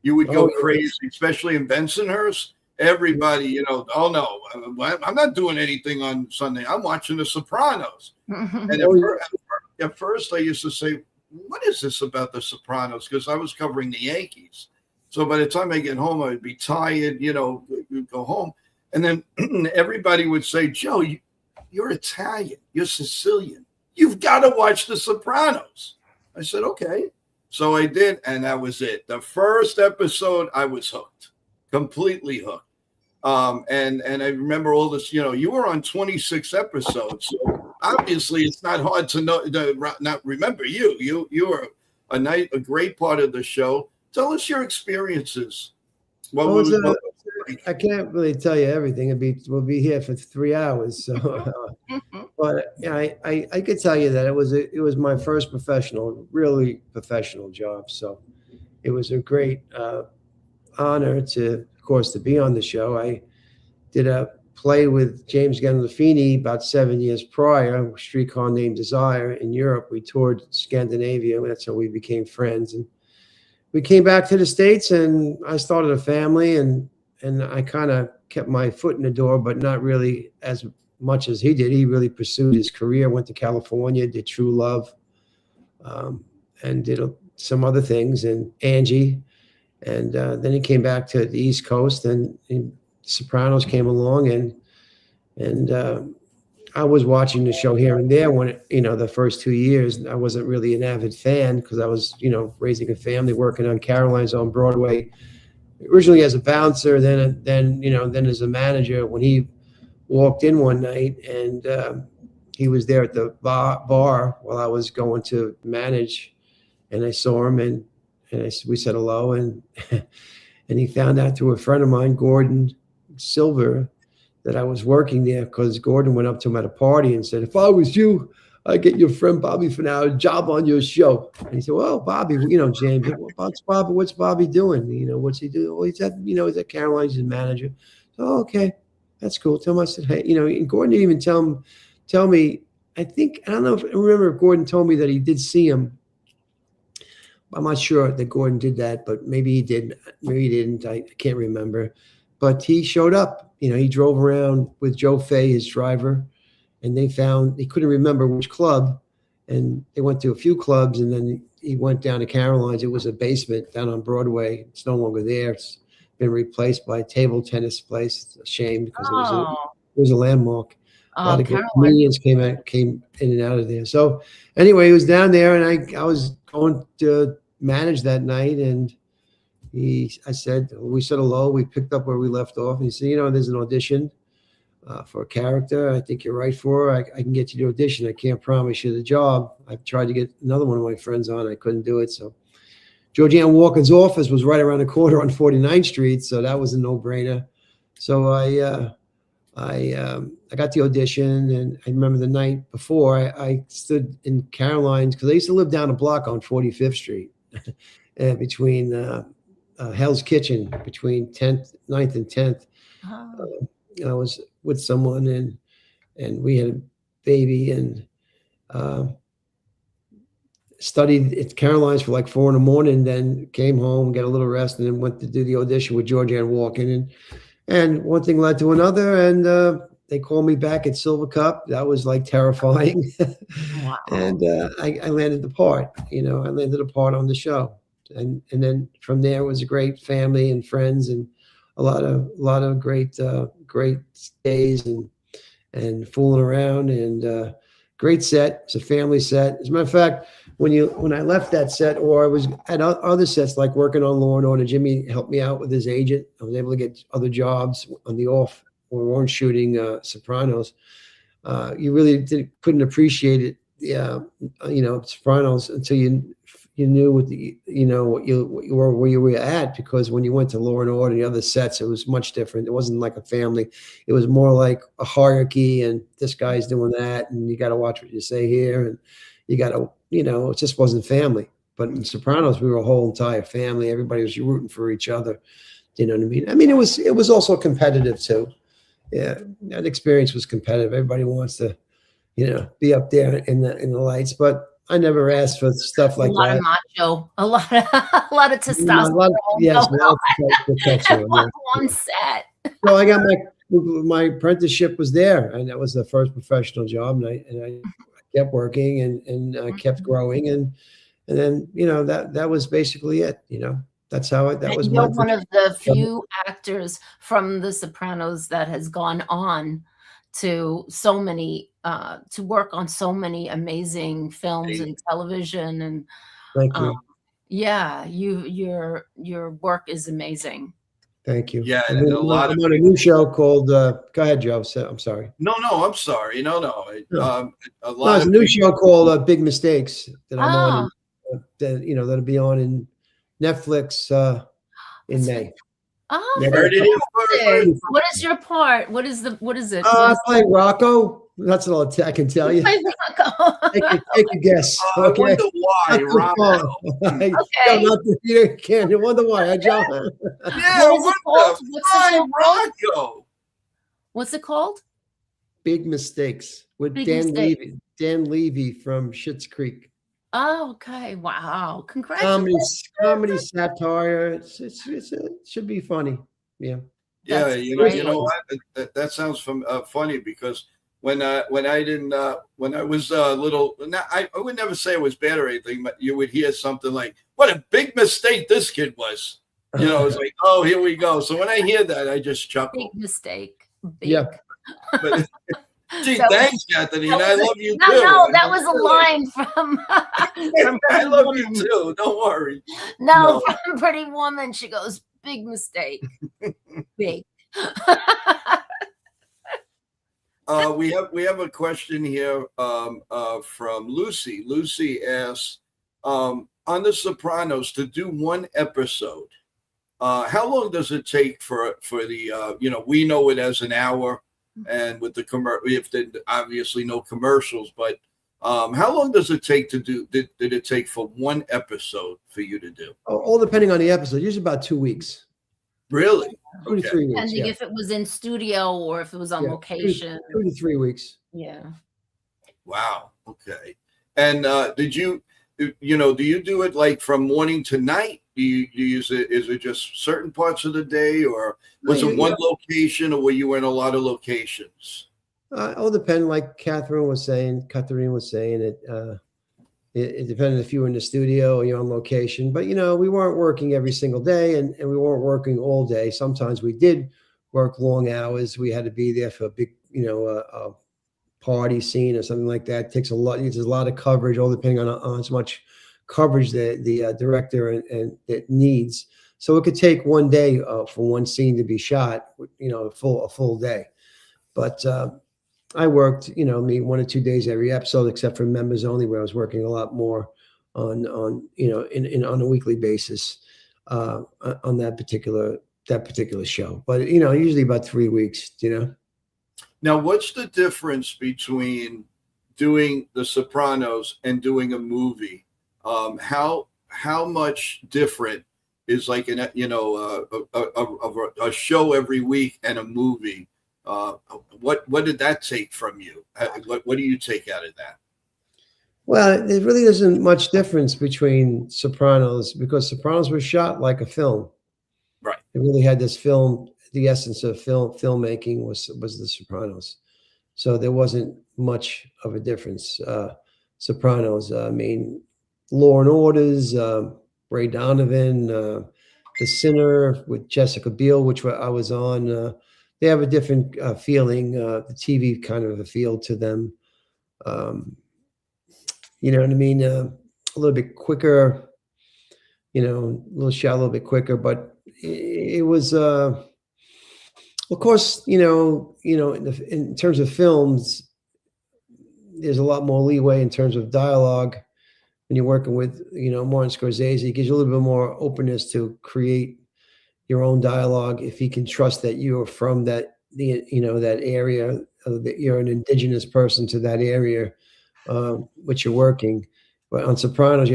[SPEAKER 1] You would go crazy, especially in Bensonhurst. Everybody, oh no, I'm not doing anything on Sunday. I'm watching The Sopranos. And at first I used to say, what is this about The Sopranos? Because I was covering the Yankees. So by the time I get home, I'd be tired, go home. And then everybody would say, Joe, you're Italian. You're Sicilian. You've got to watch The Sopranos. I said, okay. So I did, and that was it. The first episode, I was hooked, completely hooked. And I remember all this, you were on 26 episodes. So obviously, it's not hard to not remember you. You were a great part of the show. Tell us your experiences. What was
[SPEAKER 6] I can't really tell you everything. We'll be here for 3 hours. So, but yeah, I could tell you that it was my first really professional job. So it was a great honor of course, to be on the show. I did a play with James Gandolfini about 7 years prior, A Streetcar Named Desire, in Europe. We toured Scandinavia. That's how we became friends. And we came back to the States, and I started a family, and I kind of kept my foot in the door, but not really as much as he did. He really pursued his career, went to California, did True Love, and did some other things, and Angie. And then he came back to the East Coast, and Sopranos came along, and I was watching the show here and there when the first 2 years. I wasn't really an avid fan because I was raising a family, working on Caroline's on Broadway, originally as a bouncer, then as a manager. When he walked in one night, and he was there at the bar while I was going to manage, and I saw him, and we said hello, and and he found out through a friend of mine, Gordon Silver, that I was working there, because Gordon went up to him at a party and said, "If I was you, I'd get your friend Bobby FUNARO a job on your show." And he said, "Well, Bobby, James, what's Bobby doing? What's he doing?" Well, he said, he's at Caroline's, his manager. So, okay, that's cool. Tell him I said, hey, and Gordon didn't even tell me, I remember if Gordon told me that he did see him. I'm not sure that Gordon did that, but maybe he did. Maybe he didn't. I can't remember. But he showed up. He drove around with Joe Fay, his driver, and they couldn't remember which club. And they went to a few clubs, and then he went down to Caroline's. It was a basement down on Broadway. It's no longer there. It's been replaced by a table tennis place. It's a shame, because it was a landmark. A lot of good comedians came in and out of there. So anyway, he was down there, and I was going to manage that night, and we said hello. We picked up where we left off, and he said, there's an audition for a character I think you're right for. I can get you the audition. I can't promise you the job. I've tried to get another one of my friends on. I couldn't do it. So Georgianne Walker's office was right around the corner on 49th Street, so that was a no-brainer. So I got the audition, and I remember the night before I stood in Caroline's, because I used to live down a block on 45th Street between Hell's Kitchen, between 9th and 10th. I was with someone, and we had a baby, and studied at Caroline's for like 4 a.m, then came home, got a little rest, and then went to do the audition with Georgianne Walker. And one thing led to another, and they called me back at Silver Cup. That was like terrifying.
[SPEAKER 7] Wow.
[SPEAKER 6] And I landed the part. I landed a part on the show, and then from there it was a great family and friends, and a lot of great days and fooling around, and great set. It's a family set. As a matter of fact, when I left that set, or I was at other sets, like working on Law and Order, Jimmy helped me out with his agent. I was able to get other jobs on the off when we weren't shooting Sopranos. You really couldn't appreciate it, Sopranos, until you knew what where you were at, because when you went to Law and Order and the other sets, it was much different. It wasn't like a family. It was more like a hierarchy, and this guy's doing that, and you got to watch what you say here, and you got to, it just wasn't family. But in Sopranos, we were a whole entire family. Everybody was rooting for each other. You know what I mean? I mean, it was also competitive too. Yeah, that experience was competitive. Everybody wants to, be up there in the lights. But I never asked for stuff like that.
[SPEAKER 7] A lot of macho, a lot of testosterone.
[SPEAKER 6] Yes, protection.
[SPEAKER 7] On set.
[SPEAKER 6] So I got my apprenticeship was there, and that was the first professional job, and I kept working and I kept growing, and then that was basically it. That's how that was.
[SPEAKER 7] You're one of the few actors from The Sopranos that has gone on to so many to work on so many amazing films and television, and
[SPEAKER 6] thank you.
[SPEAKER 7] Yeah, your work is amazing.
[SPEAKER 6] Thank you.
[SPEAKER 1] Yeah,
[SPEAKER 6] I'm on a new show called. Go ahead, Joe. I'm sorry.
[SPEAKER 1] No, I'm sorry. No.
[SPEAKER 6] It's a new show called Big Mistakes that I'm on. That'll be on in Netflix in May.
[SPEAKER 7] Oh,
[SPEAKER 1] You heard it here
[SPEAKER 7] it? What is your part? What is it? What
[SPEAKER 6] I
[SPEAKER 7] is
[SPEAKER 6] play Rocco. That's all I can tell you.
[SPEAKER 7] Play Rocco.
[SPEAKER 6] Take a guess.
[SPEAKER 1] I
[SPEAKER 6] Okay.
[SPEAKER 1] wonder why, Rocco.
[SPEAKER 6] I
[SPEAKER 7] Okay.
[SPEAKER 6] jump out the theater, can't wonder why I jump.
[SPEAKER 1] Yeah,
[SPEAKER 7] What is it called? What's the
[SPEAKER 1] why,
[SPEAKER 7] show called?
[SPEAKER 1] Rocco?
[SPEAKER 7] What's it called?
[SPEAKER 6] Big Mistakes with
[SPEAKER 7] Big
[SPEAKER 6] Dan
[SPEAKER 7] Mistake.
[SPEAKER 6] Levy. Dan Levy from Schitt's Creek.
[SPEAKER 7] Oh, okay. Wow. Congratulations.
[SPEAKER 6] Comedy satire. It should be funny. Yeah.
[SPEAKER 1] Yeah,
[SPEAKER 7] That's
[SPEAKER 1] you
[SPEAKER 7] great.
[SPEAKER 1] know what? That sounds funny because when I was little, I would never say it was bad or anything, but you would hear something like, "What a big mistake this kid was." You know, it's like, "Oh, here we go." So when I hear that, I just chuckle.
[SPEAKER 7] Big mistake. Big.
[SPEAKER 6] Yeah.
[SPEAKER 1] But, gee,
[SPEAKER 7] That was-
[SPEAKER 1] thanks, Kathleen.
[SPEAKER 7] that
[SPEAKER 1] I
[SPEAKER 7] was a-
[SPEAKER 1] love you
[SPEAKER 7] No,
[SPEAKER 1] too.
[SPEAKER 7] no, that was a line from. from
[SPEAKER 1] I
[SPEAKER 7] Pretty
[SPEAKER 1] love you
[SPEAKER 7] Woman.
[SPEAKER 1] too. Don't worry.
[SPEAKER 7] No,
[SPEAKER 1] No.
[SPEAKER 7] from Pretty Woman. She goes, "Big mistake." Big.
[SPEAKER 1] We have a question here from Lucy. Lucy asks, on The Sopranos, to do one episode, how long does it take for the we know it as an hour, and with the if there obviously no commercials, but how long does it take to do? Did it take for one episode for you to do?
[SPEAKER 6] All depending on the episode. Usually about 2 weeks.
[SPEAKER 1] Really?
[SPEAKER 6] 2 to 3 weeks.
[SPEAKER 7] Depending
[SPEAKER 6] Yeah.
[SPEAKER 7] if it was in studio or if it was on
[SPEAKER 6] Yeah,
[SPEAKER 7] location.
[SPEAKER 6] 2 to 3 weeks.
[SPEAKER 7] Yeah.
[SPEAKER 1] Wow. Okay. And do you do it like from morning to night? Do you use it? Is it just certain parts of the day, or was it one location, or were you in a lot of locations?
[SPEAKER 6] All depend. Like Catherine was saying, it depended if you were in the studio or you're on location. But we weren't working every single day, and we weren't working all day. Sometimes we did work long hours. We had to be there for a big, a party scene or something like that. It takes a lot. There's a lot of coverage, all depending on as much coverage the director and it needs. So it could take one day for one scene to be shot. A full day. But I worked, 1 or 2 days every episode, except for members only, where I was working a lot more on on a weekly basis on that particular show. But usually about 3 weeks.
[SPEAKER 1] Now, what's the difference between doing The Sopranos and doing a movie? How much different is like a show every week and a movie? What did that take from you? What do you take out of that?
[SPEAKER 6] Well, there really isn't much difference between Sopranos, because Sopranos was shot like a film.
[SPEAKER 1] Right.
[SPEAKER 6] It really had this film. The essence of filmmaking was The Sopranos. So there wasn't much of a difference. Sopranos, Law and Orders, Ray Donovan, The Sinner with Jessica Biel, which I was on. They have a different feeling, the TV kind of a feel to them. You know what I mean? A little bit quicker, a little shot a little bit quicker, but it was, of course, in terms of films, there's a lot more leeway in terms of dialogue when you're working with, Martin Scorsese. It gives you a little bit more openness to create your own dialogue if he can trust that you're from that area, that you're an indigenous person to that area, which you're working. But on Sopranos,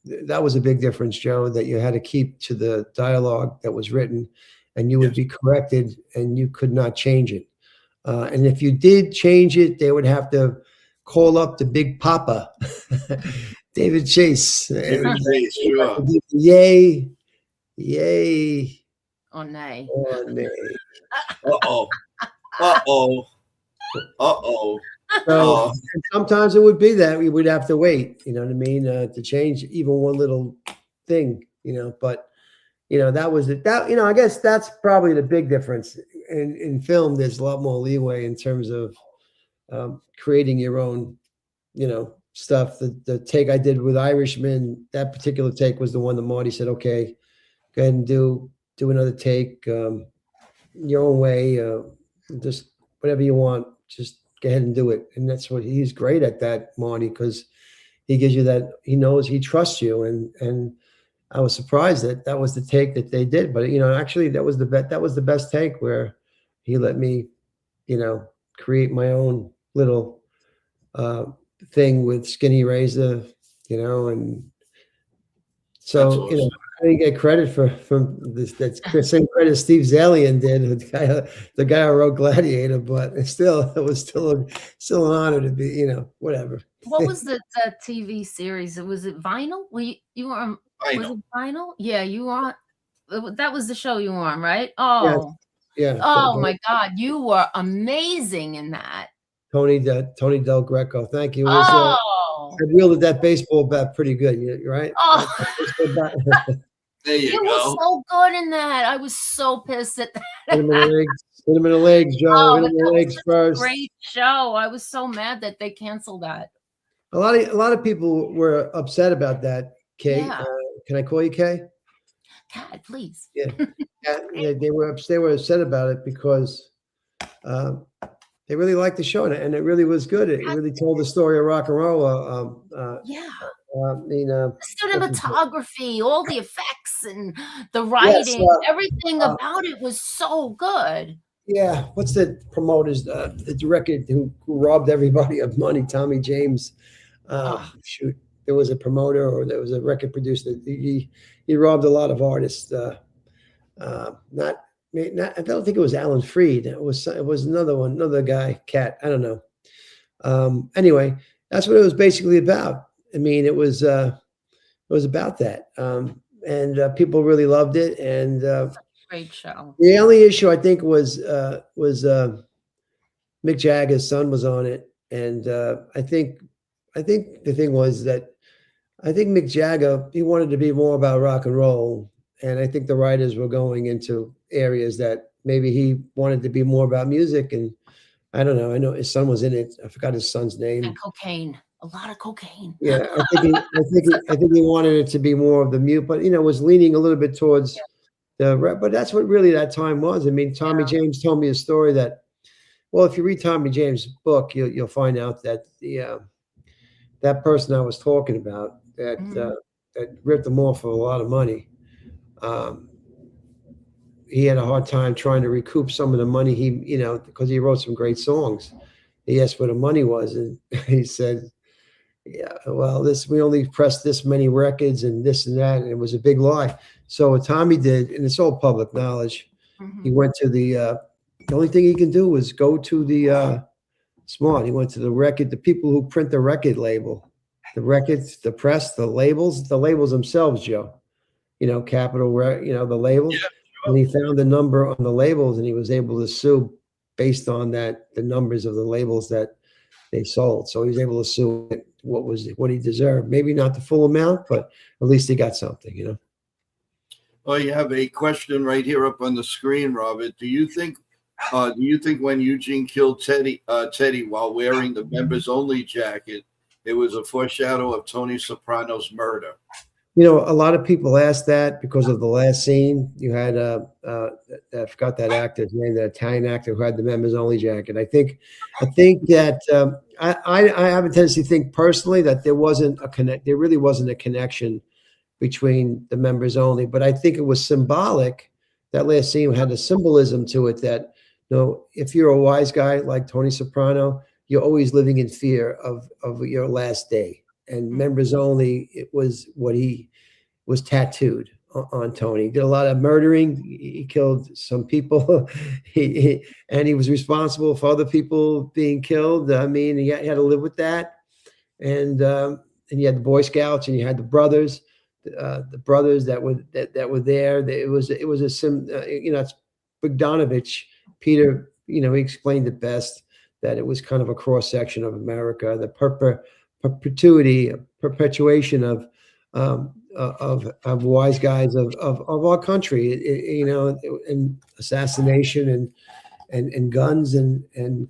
[SPEAKER 6] that was a big difference, Joe, that you had to keep to the dialogue that was written, and you would be corrected, and you could not change it. And if you did change it, they would have to call up the Big Papa, David Chase.
[SPEAKER 1] David Chase, sure.
[SPEAKER 6] Yay.
[SPEAKER 7] Oh, nay.
[SPEAKER 6] Oh, nay.
[SPEAKER 1] Uh-oh.
[SPEAKER 6] So sometimes it would be that we would have to wait, to change even one little thing, but that was it. I guess that's probably the big difference. In film, there's a lot more leeway in terms of creating your own, stuff. The take I did with Irishman, that particular take was the one that Marty said, okay, go ahead and do another take, your own way, just whatever you want, just go ahead and do it. And that's what he's great at, that Marty, because he gives you that, he knows, he trusts you. And I was surprised that that was the take that they did. But actually, that was the best take, where he let me, create my own little thing with Skinny Razor, and
[SPEAKER 1] That's
[SPEAKER 6] so
[SPEAKER 1] awesome.
[SPEAKER 6] I didn't get credit from this. That's the same credit Steve Zalian did, the guy who wrote Gladiator. But it was still an honor to be, whatever.
[SPEAKER 7] What was the TV series? Was it Vinyl? You were on,
[SPEAKER 1] I
[SPEAKER 7] was
[SPEAKER 1] know.
[SPEAKER 7] it Vinyl? Yeah, you were on. That was the show you were on, right?
[SPEAKER 6] Yeah,
[SPEAKER 7] Oh,
[SPEAKER 6] yeah.
[SPEAKER 7] oh my God, you were amazing in that.
[SPEAKER 6] Tony Del Greco. Thank you. It was,
[SPEAKER 7] Oh,
[SPEAKER 6] I wielded that baseball bat pretty good. You're right.
[SPEAKER 7] oh,
[SPEAKER 6] That baseball bat.
[SPEAKER 1] There you
[SPEAKER 7] you were
[SPEAKER 1] go.
[SPEAKER 7] so good in that. I was so pissed at that.
[SPEAKER 6] Hit him in the legs. Hit him in the legs, Joe.
[SPEAKER 7] Oh,
[SPEAKER 6] Hit
[SPEAKER 7] but
[SPEAKER 6] him in the
[SPEAKER 7] that was
[SPEAKER 6] legs
[SPEAKER 7] such a
[SPEAKER 6] first.
[SPEAKER 7] great show. I was so mad that they canceled that.
[SPEAKER 6] A lot of people were upset about that. Kay,
[SPEAKER 7] Yeah.
[SPEAKER 6] can I call you Kay?
[SPEAKER 7] God, please.
[SPEAKER 6] Yeah, they were upset about it because they really liked the show, and it really was good. It really told the story of rock and roll.
[SPEAKER 7] Yeah.
[SPEAKER 6] The
[SPEAKER 7] Cinematography, all the effects and the writing,
[SPEAKER 6] Yes,
[SPEAKER 7] everything about it was so good.
[SPEAKER 6] yeah. What's the promoter's the director who robbed everybody of money? Tommy James. Shoot, there was a promoter, or there was a record producer. He robbed a lot of artists. Not, I don't think it was Alan Freed. It was another guy, Cat. I don't know. Anyway, that's what it was basically about. I mean, it was about that, and people really loved it. And
[SPEAKER 7] Great show.
[SPEAKER 6] the only issue I think was Mick Jagger's son was on it, and I think the thing was that I think Mick Jagger, he wanted to be more about rock and roll, and I think the writers were going into areas that maybe he wanted to be more about music. And I don't know. I know his son was in it. I forgot his son's name.
[SPEAKER 7] And cocaine, a lot of cocaine.
[SPEAKER 6] Yeah, I think he wanted it to be more of the mute, but was leaning a little bit towards the rap. But that's what really that time was. I mean, Tommy James told me a story that, well, if you read Tommy James' book, you'll find out that that person I was talking about that ripped him off for a lot of money. He had a hard time trying to recoup some of the money because he wrote some great songs. He asked where the money was, and he said, "Yeah, well, we only pressed this many records and this and that," and it was a big lie. So what Tommy did, and it's all public knowledge, he went to the only thing he can do was go to the smart. He went to the people who print the record label, the records, the press, the labels themselves, Joe. Capitol, the labels.
[SPEAKER 1] Yeah.
[SPEAKER 6] And he found the number on the labels, and he was able to sue based on that, the numbers of the labels that they sold. So he was able to sue what he deserved. Maybe not the full amount, but at least he got something,
[SPEAKER 1] Well, you have a question right here up on the screen, Robert. Do you think when Eugene killed Teddy while wearing the members only jacket, it was a foreshadow of Tony Soprano's murder?
[SPEAKER 6] A lot of people ask that because of the last scene. You had I forgot that actor's name, that Italian actor who had the members only jacket. I think that I have a tendency to think personally that there really wasn't a connection between the members only, but I think it was symbolic. That last scene had a symbolism to it that, if you're a wise guy like Tony Soprano, you're always living in fear of your last day. And members only, it was what he was tattooed on Tony. He did a lot of murdering. He killed some people. And he was responsible for other people being killed. I mean, he had to live with that. And you had the Boy Scouts, and you had the brothers that were there. It was it's Bogdanovich, Peter. He explained it best, that it was kind of a cross section of America, the perpetuation of wise guys of our country, and assassination and guns and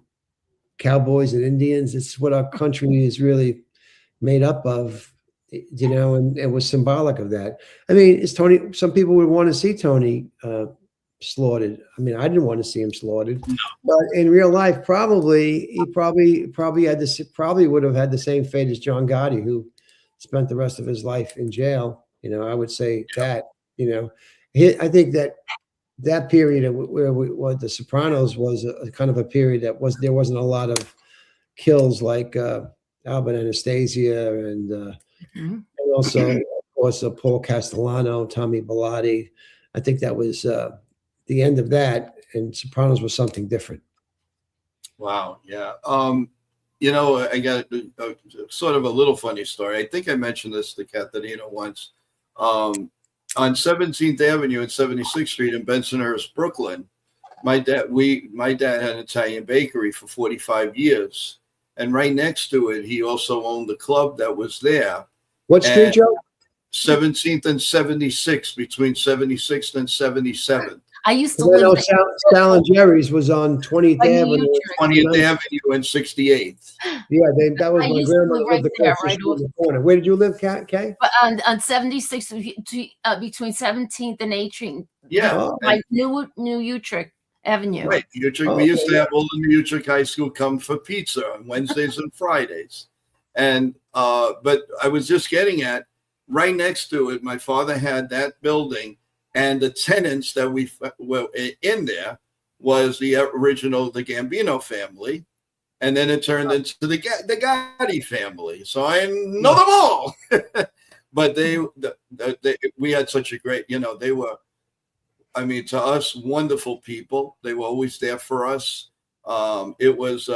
[SPEAKER 6] cowboys and Indians. It's what our country is really made up of, and it was symbolic of that. I mean, it's Tony. Some people would want to see Tony slaughtered. I mean, I didn't want to see him slaughtered, but in real life, he probably would have had the same fate as John Gotti, who spent the rest of his life in jail. I would say that, I think that period where what The Sopranos was a kind of a period there wasn't a lot of kills like Albert Anastasia and also, of course, Paul Castellano, Tommy Bilotti. I think that was the end of that, and Sopranos was something different.
[SPEAKER 1] Wow. Yeah. I got sort of a little funny story. I think I mentioned this to Catarina once. On 17th Avenue and 76th Street in Bensonhurst, Brooklyn, my dad had an Italian bakery for 45 years. And right next to it, he also owned the club that was there.
[SPEAKER 6] What street, Joe?
[SPEAKER 1] 17th and 76th, between 76th and 77th.
[SPEAKER 7] I used to live there.
[SPEAKER 6] Sal and Jerry's was on 20th Avenue.
[SPEAKER 1] 20th Avenue and 68th.
[SPEAKER 6] Yeah, that was
[SPEAKER 7] I
[SPEAKER 6] my
[SPEAKER 7] used to
[SPEAKER 6] grandmother
[SPEAKER 7] live right
[SPEAKER 6] lived
[SPEAKER 7] there,
[SPEAKER 6] across the
[SPEAKER 7] right
[SPEAKER 6] street in the corner. Where did you live, Kay?
[SPEAKER 7] But on 76 between 17th and 18th.
[SPEAKER 1] Yeah.
[SPEAKER 7] Like New Utrecht Avenue.
[SPEAKER 1] Right. We used to have all the New Utrecht High School come for pizza on Wednesdays and Fridays. And but I was just getting at, right next to it, my father had that building, and the tenants that we were in there was the Gambino family, and then it turned into the Gotti family. So I know them all. But we had such a great, they were, to us, wonderful people. They were always there for us. It was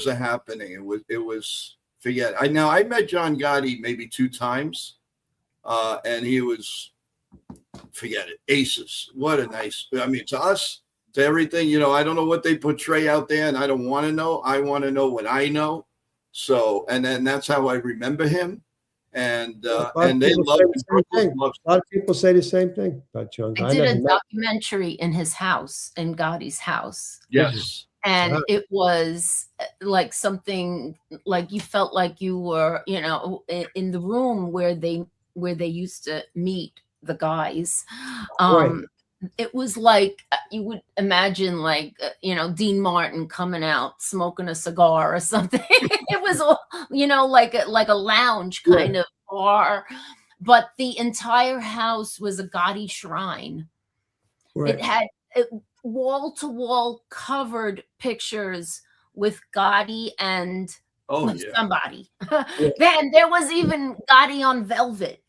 [SPEAKER 1] a happening. It was. I met John Gotti maybe 2 times, and he was, forget it, aces. What a nice, to us, to everything, I don't know what they portray out there, and I don't want to know. I want to know what I know. So, and then that's how I remember him. And they love him.
[SPEAKER 6] A lot of people say the same thing about John.
[SPEAKER 7] I did a documentary in his house, in Gotti's house.
[SPEAKER 1] Yes.
[SPEAKER 7] And it was like something like you felt like you were, in the room where they used to meet the guys.
[SPEAKER 6] Right.
[SPEAKER 7] It was like you would imagine, like Dean Martin coming out smoking a cigar or something. It was all, like a lounge kind of bar, but the entire house was a Gotti shrine.
[SPEAKER 6] Right.
[SPEAKER 7] It had wall to wall covered pictures with Gotti and somebody. Then there was even Gotti on velvet.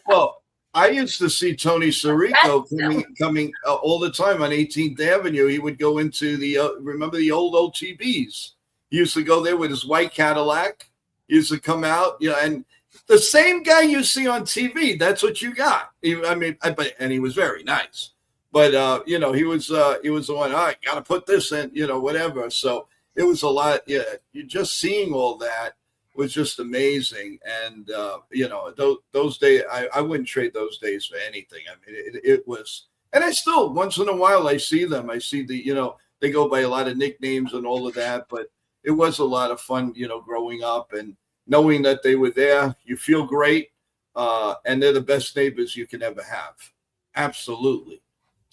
[SPEAKER 1] Well, I used to see Tony Sirico coming all the time on 18th Avenue. He would go into remember the old OTBs? He used to go there with his white Cadillac. He used to come out, and the same guy you see on TV, that's what you got. And he was very nice. But he was the one, I got to put this in, whatever. So it was a lot. Yeah, you just seeing all that was just amazing. And those days, I wouldn't trade those days for anything. It was, and I still once in a while I see them. I see they go by a lot of nicknames and all of that. But it was a lot of fun, growing up and knowing that they were there. You feel great, and they're the best neighbors you can ever have. Absolutely.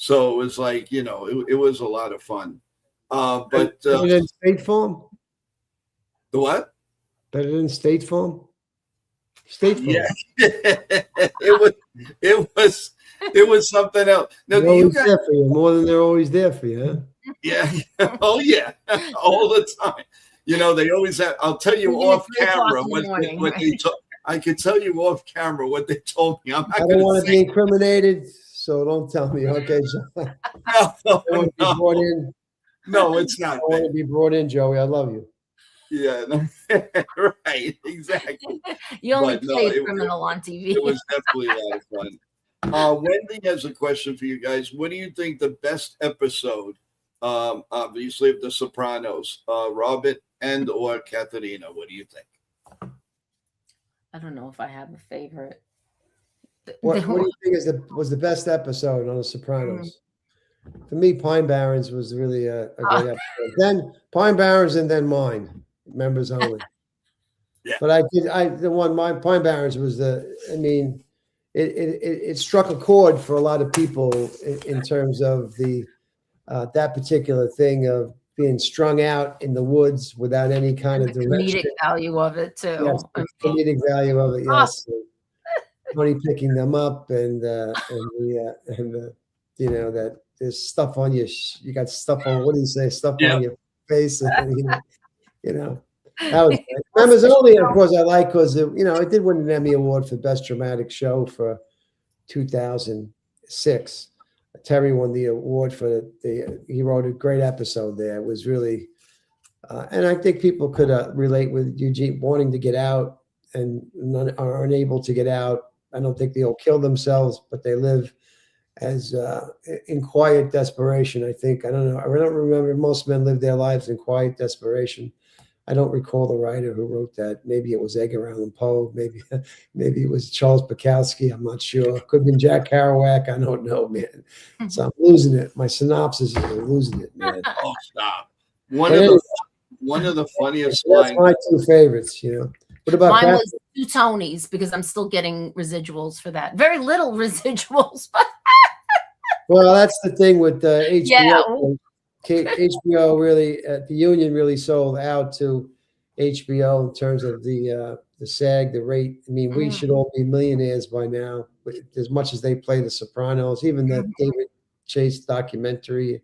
[SPEAKER 1] So it was like, it was a lot of fun. But
[SPEAKER 6] better than State Farm?
[SPEAKER 1] The what?
[SPEAKER 6] Better than State Farm? State Farm.
[SPEAKER 1] Yeah. it was something else. Now,
[SPEAKER 6] they're always there for you, more than they're always there for you, huh?
[SPEAKER 1] Yeah. Oh yeah. All the time. They always have. I'll tell you off camera what they told. I could tell you off camera what they told me. I
[SPEAKER 6] don't want to be incriminated, so don't tell me, okay?
[SPEAKER 1] No, it's not.
[SPEAKER 6] I want to be brought in, Joey. I love you.
[SPEAKER 1] Yeah, no, right, exactly.
[SPEAKER 7] You only played criminal on TV.
[SPEAKER 1] It was definitely a lot of fun. Wendy has a question for you guys. What do you think the best episode, obviously, of The Sopranos, Robert and or Caterina? What do you think?
[SPEAKER 7] I don't know if I have a favorite.
[SPEAKER 6] What do you think was the best episode on The Sopranos? For me, Pine Barrens was really a great episode. Then Pine Barrens and then mine, members only.
[SPEAKER 1] Yeah.
[SPEAKER 6] But Pine Barrens was it struck a chord for a lot of people in terms of that particular thing of being strung out in the woods without any kind of direction.
[SPEAKER 7] Comedic value of it too.
[SPEAKER 6] Yes, the comedic value of it, yes. Tony picking them up, and the that there's stuff on you got stuff on, what do you say, stuff on your face, and that was great. Amazonian, of course, I like, because it did win an Emmy Award for Best Dramatic Show for 2006. Terry won the award for he wrote a great episode there. It was really, and I think people could relate with Eugene wanting to get out and are unable to get out. I don't think they'll kill themselves, but they live as in quiet desperation. I think, I don't know. I don't remember. Most men live their lives in quiet desperation. I don't recall the writer who wrote that. Maybe it was Edgar Allan Poe. Maybe it was Charles Bukowski. I'm not sure. Could have been Jack Kerouac. I don't know, man. So I'm losing it. My synopsis is I'm losing it, man.
[SPEAKER 1] Oh, stop. One of the funniest lines.
[SPEAKER 6] That's my two favorites. What about
[SPEAKER 7] mine?
[SPEAKER 6] that?
[SPEAKER 7] Was 2 Tonys, because I'm still getting residuals for that. Very little residuals, but
[SPEAKER 6] Well, that's the thing with HBO.
[SPEAKER 7] Yeah.
[SPEAKER 6] HBO really, the union really sold out to HBO in terms of the SAG, the rate. I mean, we should all be millionaires by now, but as much as they play The Sopranos, even that David Chase documentary.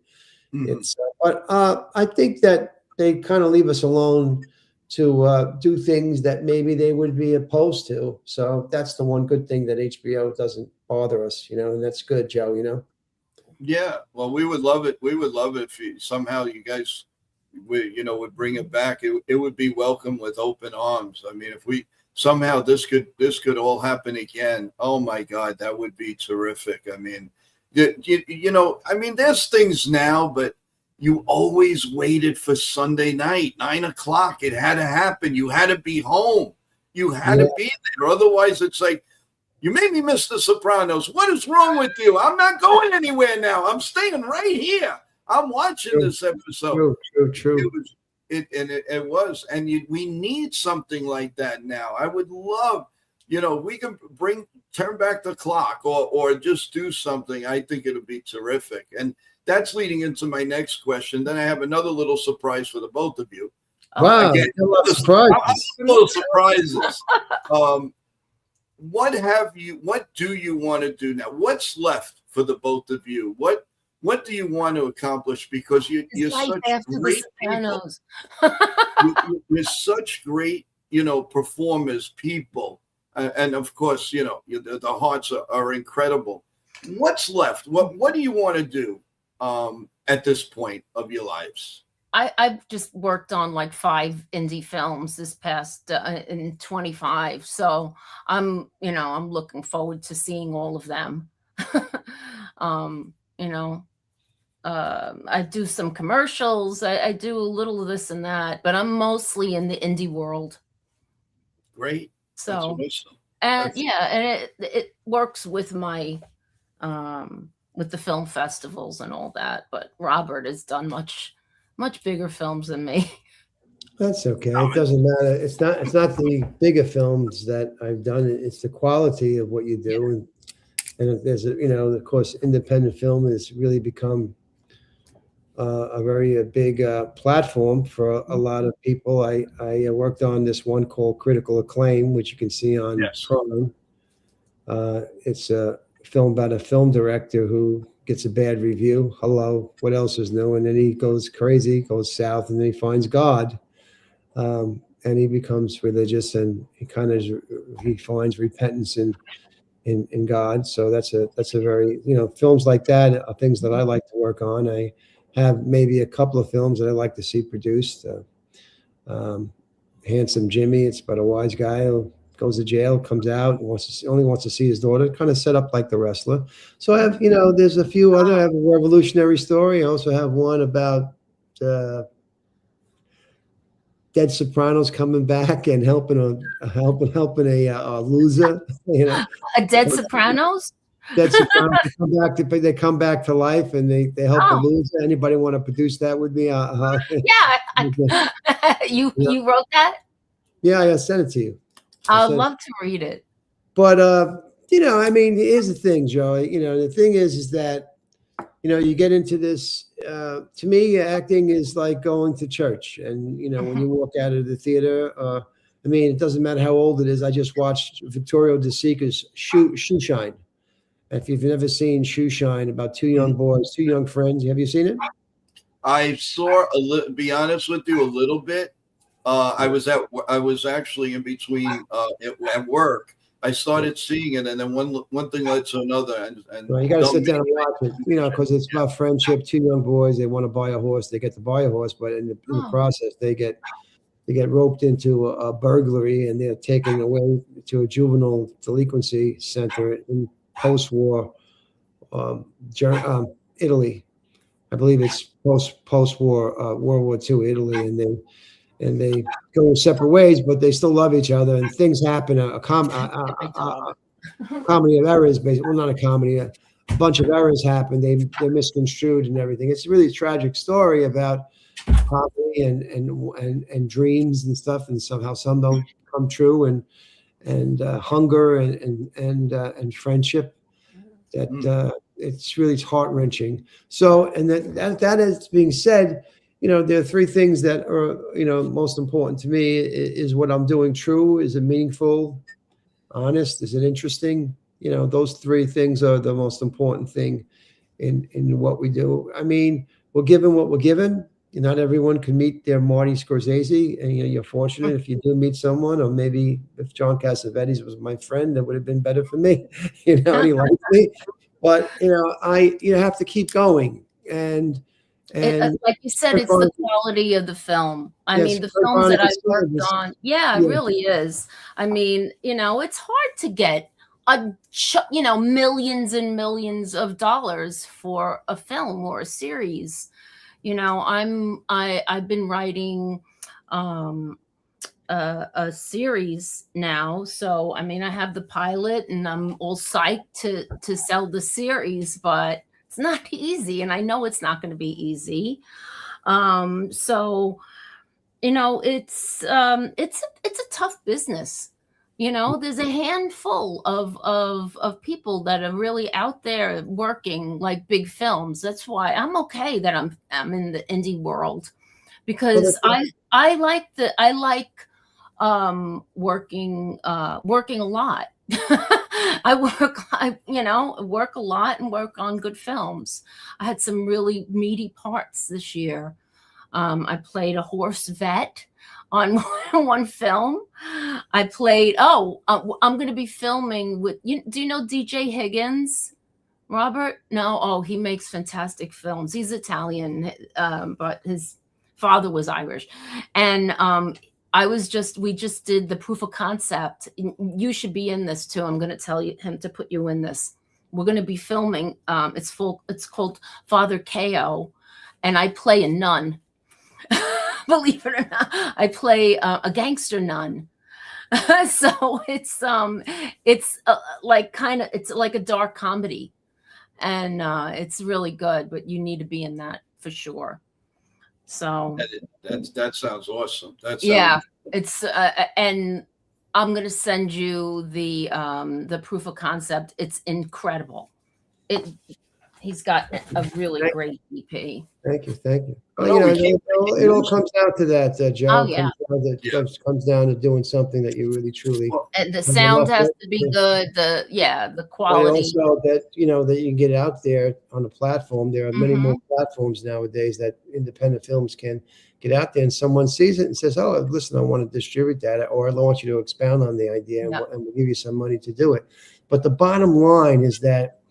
[SPEAKER 6] It's but I think that they kind of leave us alone to do things that maybe they would be opposed to. So that's the one good thing, that HBO doesn't bother us, and that's good, Joe.
[SPEAKER 1] Yeah, well, we would love it. We would love it if somehow you guys, would bring it back. It would be welcome with open arms. I mean, if we somehow this could all happen again, oh my God, that would be terrific. I mean, there's things now, but you always waited for Sunday night, 9:00. It had to happen. You had to be home. You had to be there. Otherwise, it's like, you made me miss The Sopranos. What is wrong with you? I'm not going anywhere now. I'm staying right here. I'm watching this episode.
[SPEAKER 6] True.
[SPEAKER 1] It was. And we need something like that now. I would love, we can turn back the clock or just do something. I think it would be terrific. And that's leading into my next question. Then I have another little surprise for the both of you.
[SPEAKER 6] Wow.
[SPEAKER 1] Again, little surprises. What do you want to do now? What's left for the both of you? What do you want to accomplish? Because you're such great people. You're such great, performers, people. And of course, the hearts are incredible. What's left? What do you want to do at this point of your lives?
[SPEAKER 7] I've just worked on like 5 indie films this past in 25. So I'm looking forward to seeing all of them. I do some commercials. I do a little of this and that, but I'm mostly in the indie world.
[SPEAKER 1] Great.
[SPEAKER 7] So, and it works with my, with the film festivals and all that, but Robert has done much bigger films than me.
[SPEAKER 6] That's okay. It doesn't matter. It's not the bigger films that I've done. It's the quality of what you do. And there's of course, independent film has really become a very big platform for a lot of people. I worked on this one called Critical Acclaim, which you can see on Prime. It's a film about a film director who gets a bad review. Hello, what else is new? And then he goes crazy, goes south, and then he finds God, and he becomes religious, and he finds repentance in God. So that's a very films like that are things that I like to work on. I have maybe a couple of films that I like to see produced. Handsome Jimmy. It's about a wise guy who goes to jail, comes out, and only wants to see his daughter, kind of set up like The Wrestler. So I have, there's a few other. I have a revolutionary story. I also have one about dead Sopranos coming back and helping a loser.
[SPEAKER 7] A Dead Sopranos.
[SPEAKER 6] Dead Sopranos they come back to life, and they help the loser. Anybody want to produce that with me?
[SPEAKER 7] Yeah, you wrote that?
[SPEAKER 6] Yeah, I sent it to you.
[SPEAKER 7] I'd love to read it.
[SPEAKER 6] But here's the thing, Joey. The thing is that you get into this. To me, acting is like going to church, and when you walk out of the theater, I mean, it doesn't matter how old it is. I just watched Vittorio De Sica's Shoe Shine. If you've never seen Shoe Shine, about two young boys, two young friends, have you seen it?
[SPEAKER 1] I saw a little. Be honest with you, a little bit. I was actually in between at work. I started seeing it, and then one thing led to another. And
[SPEAKER 6] Well, you got to sit down and watch it, because it's about friendship. Two young boys, they want to buy a horse. They get to buy a horse, but in the process, they get roped into a burglary, and they're taken away to a juvenile delinquency center in post-war Italy. I believe it's post-war World War II Italy, and they go separate ways, but they still love each other, and things happen. A comedy of errors, basically. Well, not a comedy. A bunch of errors happen. They're misconstrued and everything. It's a really tragic story about poverty and dreams and stuff, and somehow some don't come true, and hunger and friendship. It's heart-wrenching. So, and that is being said, there are three things that are, most important to me. Is what I'm doing true? Is it meaningful? Honest? Is it interesting? Those three things are the most important thing in what we do. I mean, we're given what we're given. Not everyone can meet their Marty Scorsese, and you're fortunate if you do meet someone, or maybe if John Cassavetes was my friend, that would have been better for me. He liked me, but you have to keep going, and
[SPEAKER 7] like you said, it's the quality of the film. I mean, the films that I've worked on, it really is. I mean, it's hard to get millions and millions of dollars for a film or a series. I've been writing a series now, so I mean, I have the pilot, and I'm all psyched to sell the series, but it's not easy, and I know it's not going to be easy. So it's a tough business. There's a handful of people that are really out there working like big films. That's why I'm okay that I'm in the indie world, because I like working a lot. I work a lot and work on good films. I had some really meaty parts this year. I played a horse vet on one film. I played, I'm going to be filming with, do you know DJ Higgins, Robert? No? Oh, he makes fantastic films. He's Italian, but his father was Irish. And we just did the proof of concept. You should be in this too. I'm going to tell him to put you in this. We're going to be filming. It's called Father KO, and I play a nun. Believe it or not, I play a gangster nun. So it's like a dark comedy, and it's really good. But you need to be in that for sure. So
[SPEAKER 1] that sounds awesome.
[SPEAKER 7] It's and I'm gonna send you the proof of concept. It's incredible. He's got a really great EP.
[SPEAKER 6] Thank you. Well, it all comes down to that, Joe. It comes down to doing something that you really truly.
[SPEAKER 7] And the sound has to be good. The quality.
[SPEAKER 6] But also that that you can get out there on a platform. There are many more platforms nowadays that independent films can get out there, and someone sees it and says, "Oh, listen, I want to distribute that, or I want you to expound on the idea, and we'll give you some money to do it." But the bottom line is that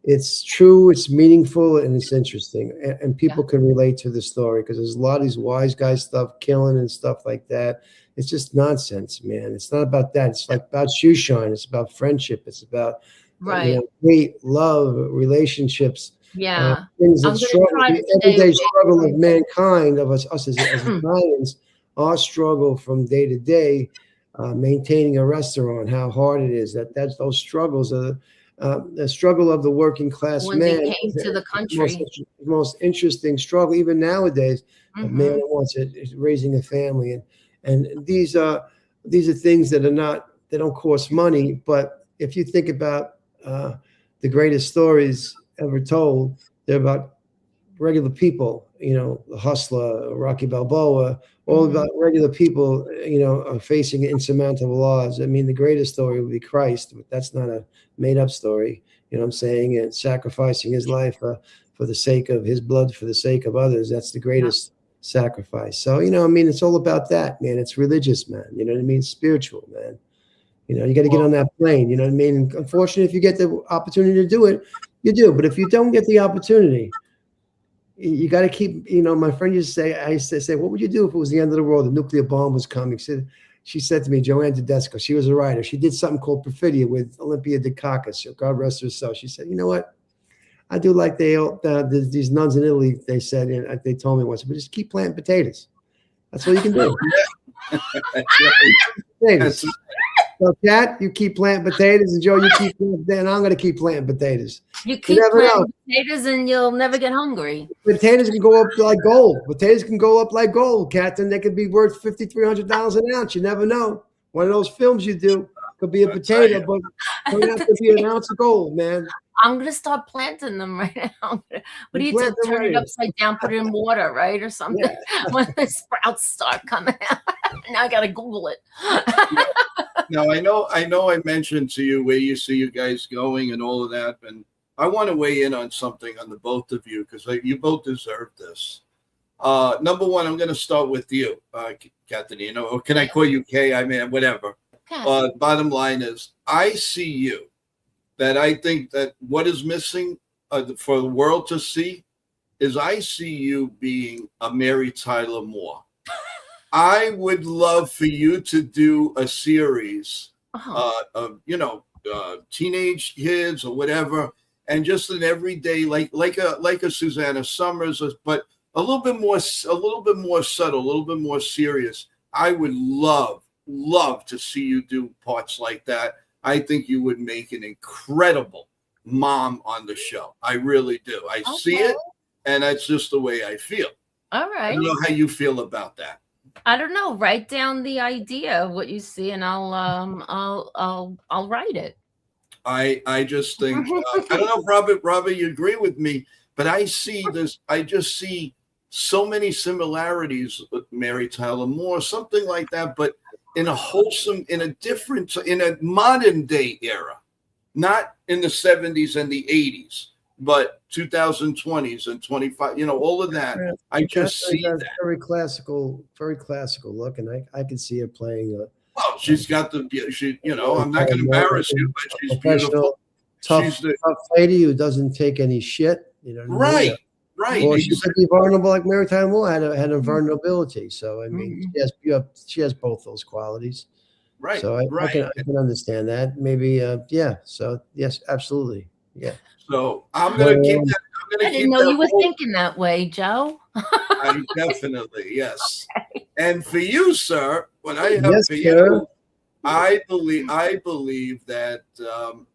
[SPEAKER 6] it's true, it's meaningful, and it's interesting, and people can relate to the story, because there's a lot of these wise guy stuff, killing and stuff like that. It's just nonsense, man. It's not about that. It's like about Shoe Shine. It's about friendship. It's about hate, love, relationships. Things that the everyday struggle of mankind, of us as Italians, our struggle from day to day, maintaining a restaurant, how hard it is. That's those struggles are. The struggle of the working class
[SPEAKER 7] when
[SPEAKER 6] man
[SPEAKER 7] they came to the country.
[SPEAKER 6] Most interesting struggle, even nowadays. A man that wants is raising a family, and these are things that don't cost money. But if you think about the greatest stories ever told, they're about regular people, the Hustler, Rocky Balboa, all about regular people, are facing insurmountable odds. I mean, the greatest story would be Christ, but that's not a made-up story. You know what I'm saying? And sacrificing his life for the sake of his blood, for the sake of others. That's the greatest sacrifice. So, I mean, it's all about that, man. It's religious, man. You know what I mean? Spiritual, man. You got to get on that plane. You know what I mean? And unfortunately, if you get the opportunity to do it, you do. But if you don't get the opportunity, you got to keep, my friend used to say, what would you do if it was the end of the world? The nuclear bomb was coming. She said to me, Joanne Tedesco, she was a writer. She did something called Perfidia with Olympia Dukakis. God rest her soul. She said, you know what? I do like these nuns in Italy, they said, and they told me once, but just keep planting potatoes. That's all you can do. Potatoes. So, Kat, you keep planting potatoes, and Joe, you keep planting, and I'm going to keep planting potatoes.
[SPEAKER 7] You keep planting potatoes, and you'll never get hungry.
[SPEAKER 6] Potatoes can go up like gold. Potatoes can go up like gold, Captain. They could be worth $5,300 an ounce. You never know. One of those films you do could be a potato, but it could have to be an ounce of gold, man.
[SPEAKER 7] I'm going to start planting them right now. What do you do? Turn it upside down, put it in water, right? Or something. Yeah. When the sprouts start coming out. Now I got to Google it.
[SPEAKER 1] Now, I know I mentioned to you where you see you guys going and all of that, and I want to weigh in on something on the both of you because you both deserve this. Number one, I'm going to start with you, Kathleen, or can I call you Kay? I mean, whatever. Bottom line is, I see you. That I think that what is missing for the world to see is I see you being a Mary Tyler Moore. I would love for you to do a series of, teenage kids or whatever, and just an everyday, like a Susanna Summers, but a little bit more subtle, a little bit more serious. I would love to see you do parts like that. I think you would make an incredible mom on the show. I really do. I see it, and that's just the way I feel.
[SPEAKER 7] All right.
[SPEAKER 1] I don't know how you feel about that.
[SPEAKER 7] I don't know. Write down the idea of what you see, and I'll write it.
[SPEAKER 1] I just think I don't know if Robert, you agree with me, but I see this. I just see so many similarities with Mary Tyler Moore, something like that, but in a wholesome, in a modern day era, not in the 70s and the 80s, but 2020s and 25, all of that. I just see that.
[SPEAKER 6] Very classical look, and I can see her playing.
[SPEAKER 1] Well, she's got I'm not going to embarrass you, but she's beautiful.
[SPEAKER 6] Tough lady who doesn't take any shit.
[SPEAKER 1] Right. Right.
[SPEAKER 6] Or she could be vulnerable like Mary Tyler Moore had a vulnerability. So I mean, she has both those qualities.
[SPEAKER 1] Right.
[SPEAKER 6] So I can understand that. Maybe So yes, absolutely. Yeah.
[SPEAKER 1] So I'm gonna keep that.
[SPEAKER 7] I didn't know you were thinking that way, Joe.
[SPEAKER 1] I definitely, yes. Okay. And for you, sir, what I have for
[SPEAKER 6] you,
[SPEAKER 1] I believe that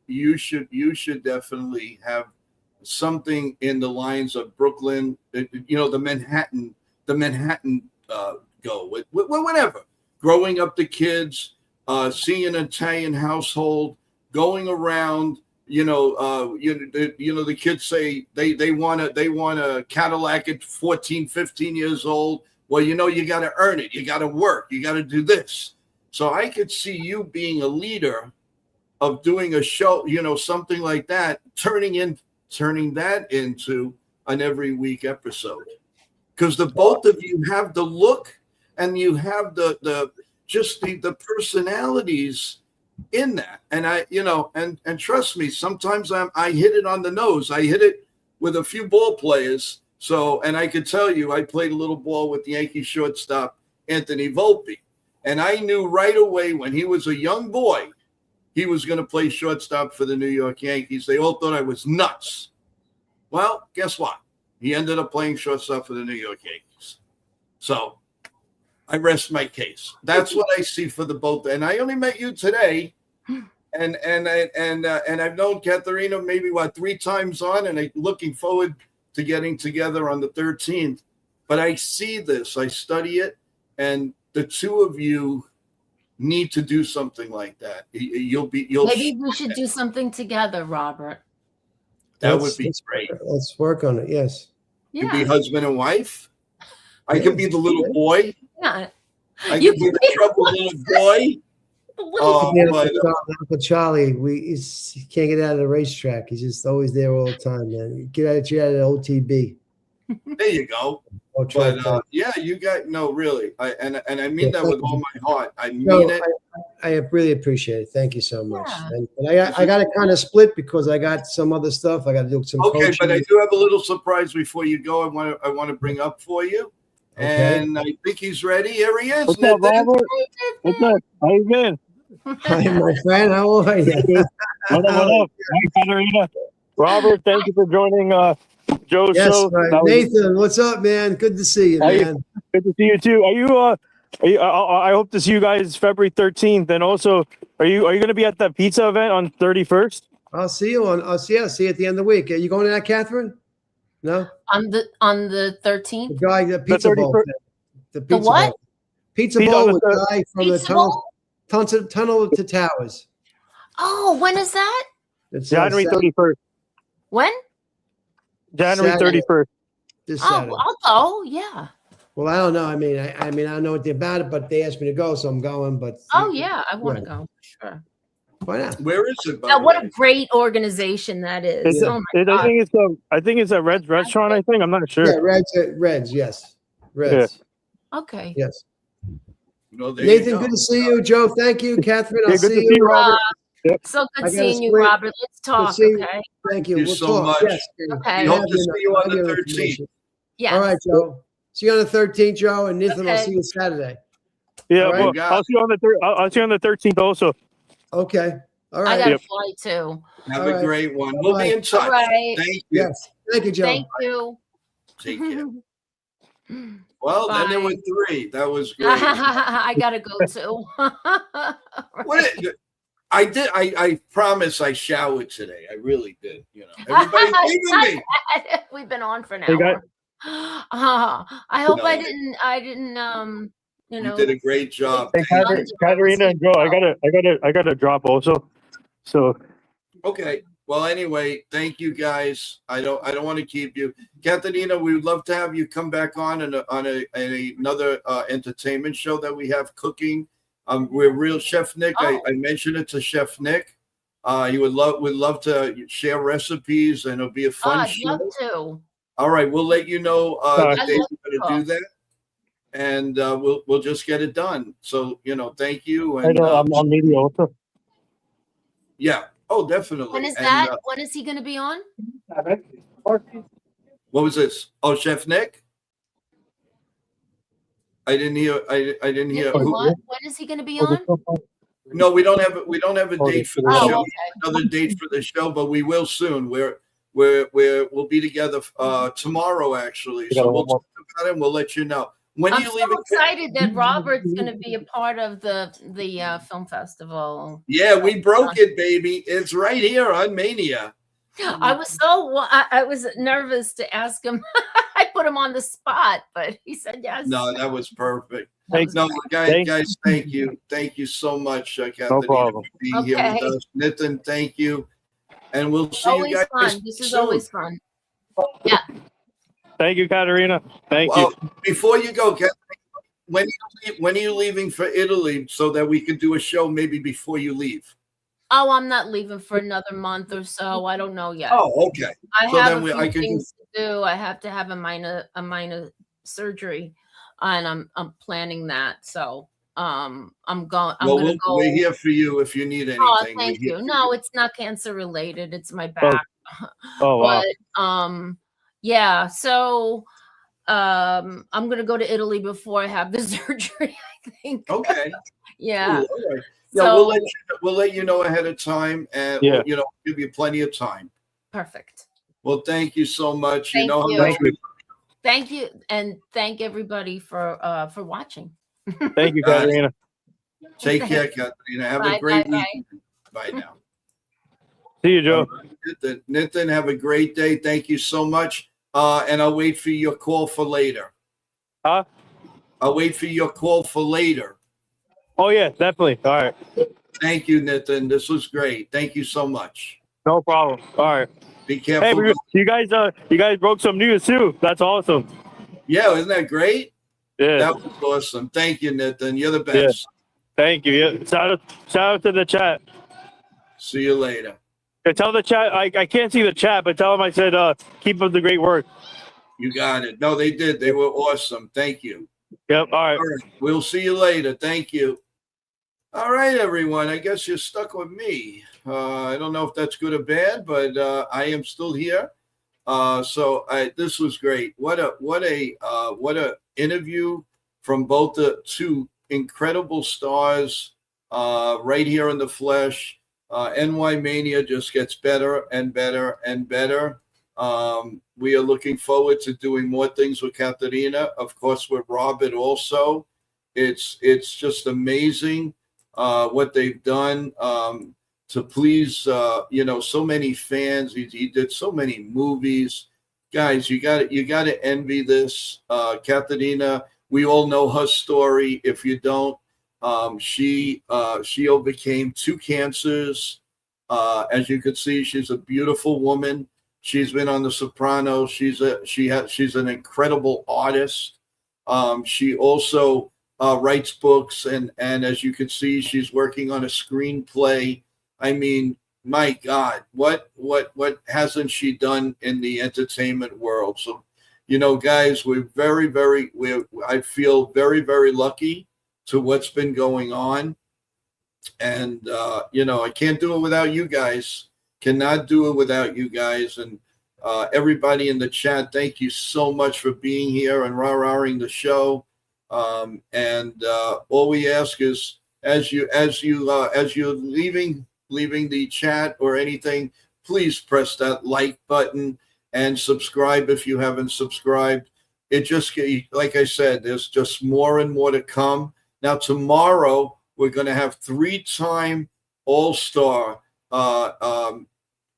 [SPEAKER 1] you should definitely have something in the lines of Brooklyn, the Manhattan go with whatever. Growing up the kids, seeing an Italian household, going around. The kids say they want a Cadillac at 14, 15 years old. Well, you got to earn it. You got to work. You got to do this. So I could see you being a leader of doing a show, something like that, turning that into an every week episode, because the both of you have the look and you have the personalities in that. And and trust me, sometimes I hit it on the nose. I hit it with a few ball players. So, and I could tell you, I played a little ball with the Yankee shortstop, Anthony Volpe. And I knew right away when he was a young boy, he was going to play shortstop for the New York Yankees. They all thought I was nuts. Well, guess what? He ended up playing shortstop for the New York Yankees. So I rest my case. That's what I see for the both. And I only met you today, and I've known Katharina maybe 3 times on, and I'm looking forward to getting together on the 13th. But I see this, I study it, and the two of you need to do something like that.
[SPEAKER 7] Maybe we should do something together, Robert.
[SPEAKER 1] That would be great.
[SPEAKER 6] Let's work on it. Yes.
[SPEAKER 1] You be
[SPEAKER 7] Yeah.
[SPEAKER 1] husband and wife. I could be the little boy.
[SPEAKER 7] Yeah.
[SPEAKER 1] I
[SPEAKER 7] You
[SPEAKER 1] could be
[SPEAKER 7] can
[SPEAKER 1] the
[SPEAKER 7] be
[SPEAKER 1] troubled little boy.
[SPEAKER 7] the little
[SPEAKER 6] Yeah,
[SPEAKER 1] But
[SPEAKER 6] Uncle Charlie, he can't get out of the racetrack. He's just always there all the time, man. Get out of OTB.
[SPEAKER 1] there you go.
[SPEAKER 6] Or track
[SPEAKER 1] But yeah, you got no, really. And I mean
[SPEAKER 6] Yeah,
[SPEAKER 1] that with all my heart. I mean
[SPEAKER 6] No,
[SPEAKER 1] it.
[SPEAKER 6] I really appreciate it. Thank you so much.
[SPEAKER 7] Yeah.
[SPEAKER 6] And I got to kind of split because I got some other stuff. I got to do some
[SPEAKER 1] Okay,
[SPEAKER 6] coaching.
[SPEAKER 1] but I do have a little surprise before you go. I want to bring up for you.
[SPEAKER 6] Okay.
[SPEAKER 1] And I think he's ready. Here he is.
[SPEAKER 5] What's up,
[SPEAKER 1] Nathan.
[SPEAKER 5] Robert? What's up? How you been?
[SPEAKER 6] Hi, my friend. How are you?
[SPEAKER 5] What up? Hi, Katarina. Robert, thank you for joining Joe's
[SPEAKER 6] Yes,
[SPEAKER 5] show.
[SPEAKER 6] right.
[SPEAKER 5] That was-
[SPEAKER 6] Nathan, what's up, man? Good to see you,
[SPEAKER 5] How you-
[SPEAKER 6] man.
[SPEAKER 5] Good to see you too. Are you? I hope to see you guys February 13th. And also, are you going to be at that pizza event on 31st?
[SPEAKER 6] I'll see you I'll see you at the end of the week. Are you going to that, Catherine? No?
[SPEAKER 7] on the
[SPEAKER 6] The
[SPEAKER 7] 13th.
[SPEAKER 6] guy, the pizza bowl.
[SPEAKER 5] 31st.
[SPEAKER 6] The pizza
[SPEAKER 7] what?
[SPEAKER 6] bowl. Pizza
[SPEAKER 5] Pizza
[SPEAKER 6] bowl
[SPEAKER 5] on
[SPEAKER 6] with
[SPEAKER 5] the
[SPEAKER 6] the guy from the
[SPEAKER 7] Pizza bowl?
[SPEAKER 6] tunnel to towers.
[SPEAKER 7] Oh, when is that?
[SPEAKER 6] It's
[SPEAKER 5] January 31st.
[SPEAKER 7] When?
[SPEAKER 5] January
[SPEAKER 6] Saturday.
[SPEAKER 5] 31st.
[SPEAKER 6] This
[SPEAKER 7] Oh,
[SPEAKER 6] Saturday.
[SPEAKER 7] I'll go. Yeah.
[SPEAKER 6] Well, I don't know. I mean, I don't know anything about it, but they asked me to go, so I'm going. But
[SPEAKER 7] Oh, yeah. I want to
[SPEAKER 6] Yeah.
[SPEAKER 7] go. Sure.
[SPEAKER 6] why not?
[SPEAKER 1] Where is it? by
[SPEAKER 7] Now,
[SPEAKER 1] the
[SPEAKER 7] what
[SPEAKER 1] way?
[SPEAKER 7] a great organization that is.
[SPEAKER 5] It's,
[SPEAKER 7] Oh my God.
[SPEAKER 5] I think it's a Red's restaurant. I think I'm not sure.
[SPEAKER 6] Yeah, Reds, yes, Reds,
[SPEAKER 7] Okay.
[SPEAKER 6] yes.
[SPEAKER 1] No, there you
[SPEAKER 6] Nathan,
[SPEAKER 1] go.
[SPEAKER 6] good to see you. Joe, thank you. Catherine, I'll
[SPEAKER 5] Yeah, good
[SPEAKER 6] see
[SPEAKER 5] to
[SPEAKER 6] you.
[SPEAKER 5] see you, Robert.
[SPEAKER 7] So
[SPEAKER 6] I
[SPEAKER 7] good
[SPEAKER 6] gotta
[SPEAKER 7] seeing you,
[SPEAKER 6] split.
[SPEAKER 7] Robert. Let's talk.
[SPEAKER 6] see you.
[SPEAKER 7] Okay.
[SPEAKER 6] Thank you.
[SPEAKER 1] Thank you
[SPEAKER 6] We'll
[SPEAKER 1] so
[SPEAKER 6] talk.
[SPEAKER 1] much.
[SPEAKER 6] Yes.
[SPEAKER 7] Okay.
[SPEAKER 1] We
[SPEAKER 6] I
[SPEAKER 1] hope
[SPEAKER 6] have
[SPEAKER 1] to
[SPEAKER 6] your-
[SPEAKER 1] see you
[SPEAKER 6] I
[SPEAKER 1] on
[SPEAKER 6] have
[SPEAKER 1] the
[SPEAKER 6] your
[SPEAKER 1] 13th.
[SPEAKER 6] information.
[SPEAKER 7] Yeah.
[SPEAKER 6] All right, Joe. See you on the 13th, Joe, and Nathan, I'll
[SPEAKER 7] Okay.
[SPEAKER 6] see you Saturday.
[SPEAKER 5] Yeah,
[SPEAKER 6] All right.
[SPEAKER 5] well,
[SPEAKER 1] You got
[SPEAKER 5] I'll see you on the I'll see you on the 13th also.
[SPEAKER 6] Okay. All
[SPEAKER 7] I
[SPEAKER 6] right.
[SPEAKER 7] got to
[SPEAKER 5] Yep.
[SPEAKER 7] fly too.
[SPEAKER 1] Have
[SPEAKER 6] All
[SPEAKER 1] a
[SPEAKER 6] right.
[SPEAKER 1] great one. We'll be in touch.
[SPEAKER 7] All right.
[SPEAKER 1] Thank you.
[SPEAKER 6] Yes. Thank you, Joe.
[SPEAKER 7] Thank you.
[SPEAKER 1] Take care. Well, then there
[SPEAKER 7] Bye.
[SPEAKER 1] were three. That was great.
[SPEAKER 7] I got to go too.
[SPEAKER 1] What I did, I promise I showered today. I really did. You know, everybody's leaving me.
[SPEAKER 7] We've been on for an
[SPEAKER 5] Hey, guys.
[SPEAKER 7] hour. I hope
[SPEAKER 1] No.
[SPEAKER 7] I didn't, you
[SPEAKER 1] You
[SPEAKER 7] know.
[SPEAKER 1] did a great job.
[SPEAKER 5] Hey,
[SPEAKER 1] Thank you.
[SPEAKER 5] Katarina and Joe, I gotta drop also. So
[SPEAKER 1] Okay. Well, anyway, thank you guys. I don't want to keep you, Katarina. We would love to have you come back on another entertainment show that we have cooking. We're real Chef Nick.
[SPEAKER 7] Oh.
[SPEAKER 1] I mentioned it to Chef Nick. He would love to share recipes, and it'll be a
[SPEAKER 7] Oh,
[SPEAKER 1] fun
[SPEAKER 7] I'd
[SPEAKER 1] show.
[SPEAKER 7] love to.
[SPEAKER 1] All right, we'll let you know the
[SPEAKER 5] I
[SPEAKER 1] day
[SPEAKER 7] love
[SPEAKER 1] we're going to do that, and we'll just get it done. So thank you.
[SPEAKER 5] I
[SPEAKER 1] And
[SPEAKER 5] know I'm media also.
[SPEAKER 1] yeah, oh, definitely.
[SPEAKER 7] When is
[SPEAKER 1] And,
[SPEAKER 7] that? When is he going to be on?
[SPEAKER 1] what was this? Oh, Chef Nick. I didn't hear. I didn't hear.
[SPEAKER 7] Nick,
[SPEAKER 1] Who,
[SPEAKER 7] what? When is he going to be on?
[SPEAKER 1] no, we don't have a date for the
[SPEAKER 7] Oh,
[SPEAKER 1] show.
[SPEAKER 7] okay.
[SPEAKER 1] Another date for the show, but we will soon. We'll be together tomorrow actually. So we'll talk about it and we'll let you know. When are
[SPEAKER 7] I'm
[SPEAKER 1] you
[SPEAKER 7] so
[SPEAKER 1] leaving?
[SPEAKER 7] excited that Robert's going to be a part of the film festival.
[SPEAKER 1] Yeah, we broke it, baby. It's right here on Mania.
[SPEAKER 7] I was nervous to ask him. I put him on the spot, but he said yes.
[SPEAKER 1] No, that was perfect.
[SPEAKER 5] Thanks.
[SPEAKER 1] No, guys, thank you. Thank you so much, Katarina,
[SPEAKER 5] problem.
[SPEAKER 1] for being here with
[SPEAKER 7] Okay.
[SPEAKER 1] us. Nitin, thank you. And we'll see
[SPEAKER 7] Always
[SPEAKER 1] you guys
[SPEAKER 7] fun. This is
[SPEAKER 1] soon.
[SPEAKER 7] always fun.
[SPEAKER 5] Thank you, Katarina. Thank
[SPEAKER 1] Well,
[SPEAKER 5] you.
[SPEAKER 1] before you go, Katarina, when are you leaving for Italy so that we could do a show maybe before you leave?
[SPEAKER 7] Oh, I'm not leaving for another month or so. I don't know yet.
[SPEAKER 1] Oh, okay.
[SPEAKER 7] I
[SPEAKER 1] so
[SPEAKER 7] have
[SPEAKER 1] then
[SPEAKER 7] a
[SPEAKER 1] I
[SPEAKER 7] few
[SPEAKER 1] can
[SPEAKER 7] things to do. I have to have a minor surgery, and I'm planning that. So I'm going. I'm
[SPEAKER 1] Well,
[SPEAKER 7] gonna go.
[SPEAKER 1] we're here for you if you need anything.
[SPEAKER 7] Oh,
[SPEAKER 1] We're
[SPEAKER 7] thank
[SPEAKER 1] here
[SPEAKER 7] you.
[SPEAKER 1] for
[SPEAKER 7] No, it's not cancer related. It's my back.
[SPEAKER 5] Oh wow.
[SPEAKER 7] But yeah. So I'm gonna go to Italy before I have the surgery. I think.
[SPEAKER 1] Okay.
[SPEAKER 7] Yeah.
[SPEAKER 1] Cool. All right. Yeah,
[SPEAKER 7] So
[SPEAKER 1] we'll let you know ahead of time, and
[SPEAKER 5] Yeah.
[SPEAKER 1] we'll, give you plenty of time.
[SPEAKER 7] perfect.
[SPEAKER 1] Well, thank you so much.
[SPEAKER 7] Thank
[SPEAKER 1] you know
[SPEAKER 7] you.
[SPEAKER 1] how much we
[SPEAKER 7] Thank you, and thank everybody for watching.
[SPEAKER 5] Thank you,
[SPEAKER 1] Got it.
[SPEAKER 5] Katarina.
[SPEAKER 1] take care, Katarina. Have
[SPEAKER 7] Bye,
[SPEAKER 1] a great
[SPEAKER 7] bye,
[SPEAKER 1] week. Bye now.
[SPEAKER 5] See you, Joe.
[SPEAKER 1] Nitin, have a great day. Thank you so much. And I'll wait for your call for later.
[SPEAKER 5] Huh?
[SPEAKER 1] I'll wait for your call for later.
[SPEAKER 5] Oh yeah, definitely. All right.
[SPEAKER 1] Thank you, Nitin. This was great. Thank you so much.
[SPEAKER 5] No problem. All right.
[SPEAKER 1] Be
[SPEAKER 5] Hey,
[SPEAKER 1] careful.
[SPEAKER 5] you guys broke some news too. That's awesome.
[SPEAKER 1] Yeah, isn't that great?
[SPEAKER 5] Yeah.
[SPEAKER 1] That was awesome. Thank you, Nathan. You're the
[SPEAKER 5] Yeah.
[SPEAKER 1] best.
[SPEAKER 5] Thank you. Yeah. Shout out to the chat.
[SPEAKER 1] See you later.
[SPEAKER 5] Yeah, tell the chat. I can't see the chat, but tell them I said keep up the great work.
[SPEAKER 1] You got it. No, they did. They were awesome. Thank you.
[SPEAKER 5] Yep. All right.
[SPEAKER 1] All right. We'll see you later. Thank you. All right, everyone. I guess you're stuck with me. I don't know if that's good or bad, but I am still here. This was great. What a interview from both the two incredible stars right here in the flesh. YANKEEMania just gets better and better and better. We are looking forward to doing more things with Katerina, of course, with Robert also. It's just amazing what they've done to please, so many fans. He did so many movies. Guys, you got to envy this. Katerina, we all know her story. If you don't, she overcame 2 cancers. As you can see, she's a beautiful woman. She's been on The Sopranos. She's an incredible artist. She also writes books, and as you can see, she's working on a screenplay. I mean, my God, what hasn't she done in the entertainment world? So, guys, we're I feel very, very lucky to what's been going on. And, I can't do it without you guys. Cannot do it without you guys. And everybody in the chat, thank you so much for being here and rah-rahing the show. All we ask is, as you're leaving the chat or anything, please press that like button and subscribe if you haven't subscribed. It just, like I said, there's just more and more to come. Now, tomorrow, we're going to have 3-time All-Star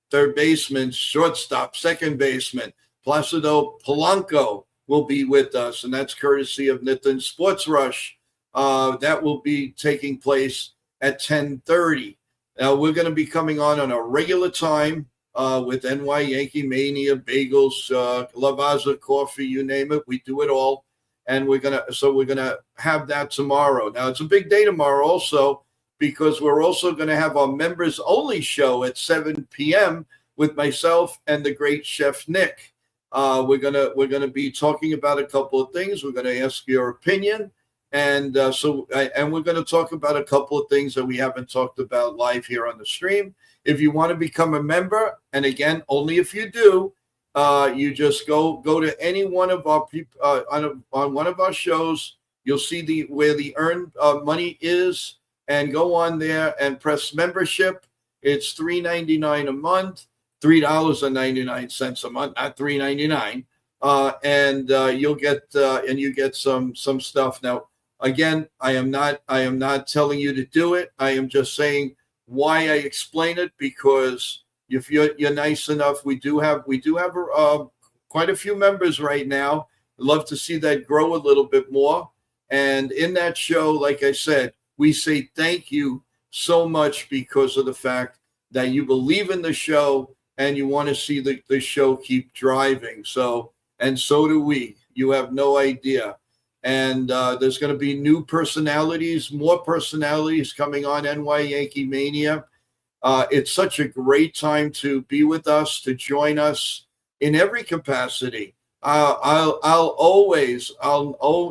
[SPEAKER 1] third baseman, shortstop, second baseman, Placido Polanco will be with us, and that's courtesy of Nitin Sports Rush. That will be taking place at 10:30. Now, we're going to be coming on a regular time with YANKEEMania, bagels, Lavazza coffee, you name it. We do it all. And we're going to have that tomorrow. Now, it's a big day tomorrow also, because we're also going to have our members only show at 7 p.m. with myself and the great Chef Nick. We're gonna be talking about a couple of things. We're going to ask your opinion, and we're going to talk about a couple of things that we haven't talked about live here on the stream. If you want to become a member, and again, only if you do, you just go to any one of our people on one of our shows. You'll see where the earn money is, and go on there and press membership. It's $3.99 a month, $3.99 a month, not $3.99. You'll get some stuff. Now, again, I am not telling you to do it. I am just saying why I explain it, because if you're nice enough, we do have quite a few members right now. I'd love to see that grow a little bit more. And in that show, like I said, we say thank you so much because of the fact that you believe in the show and you want to see the show keep driving. So do we. You have no idea. And there's going to be new personalities, more personalities coming on YANKEEMania. It's such a great time to be with us, to join us in every capacity. I'll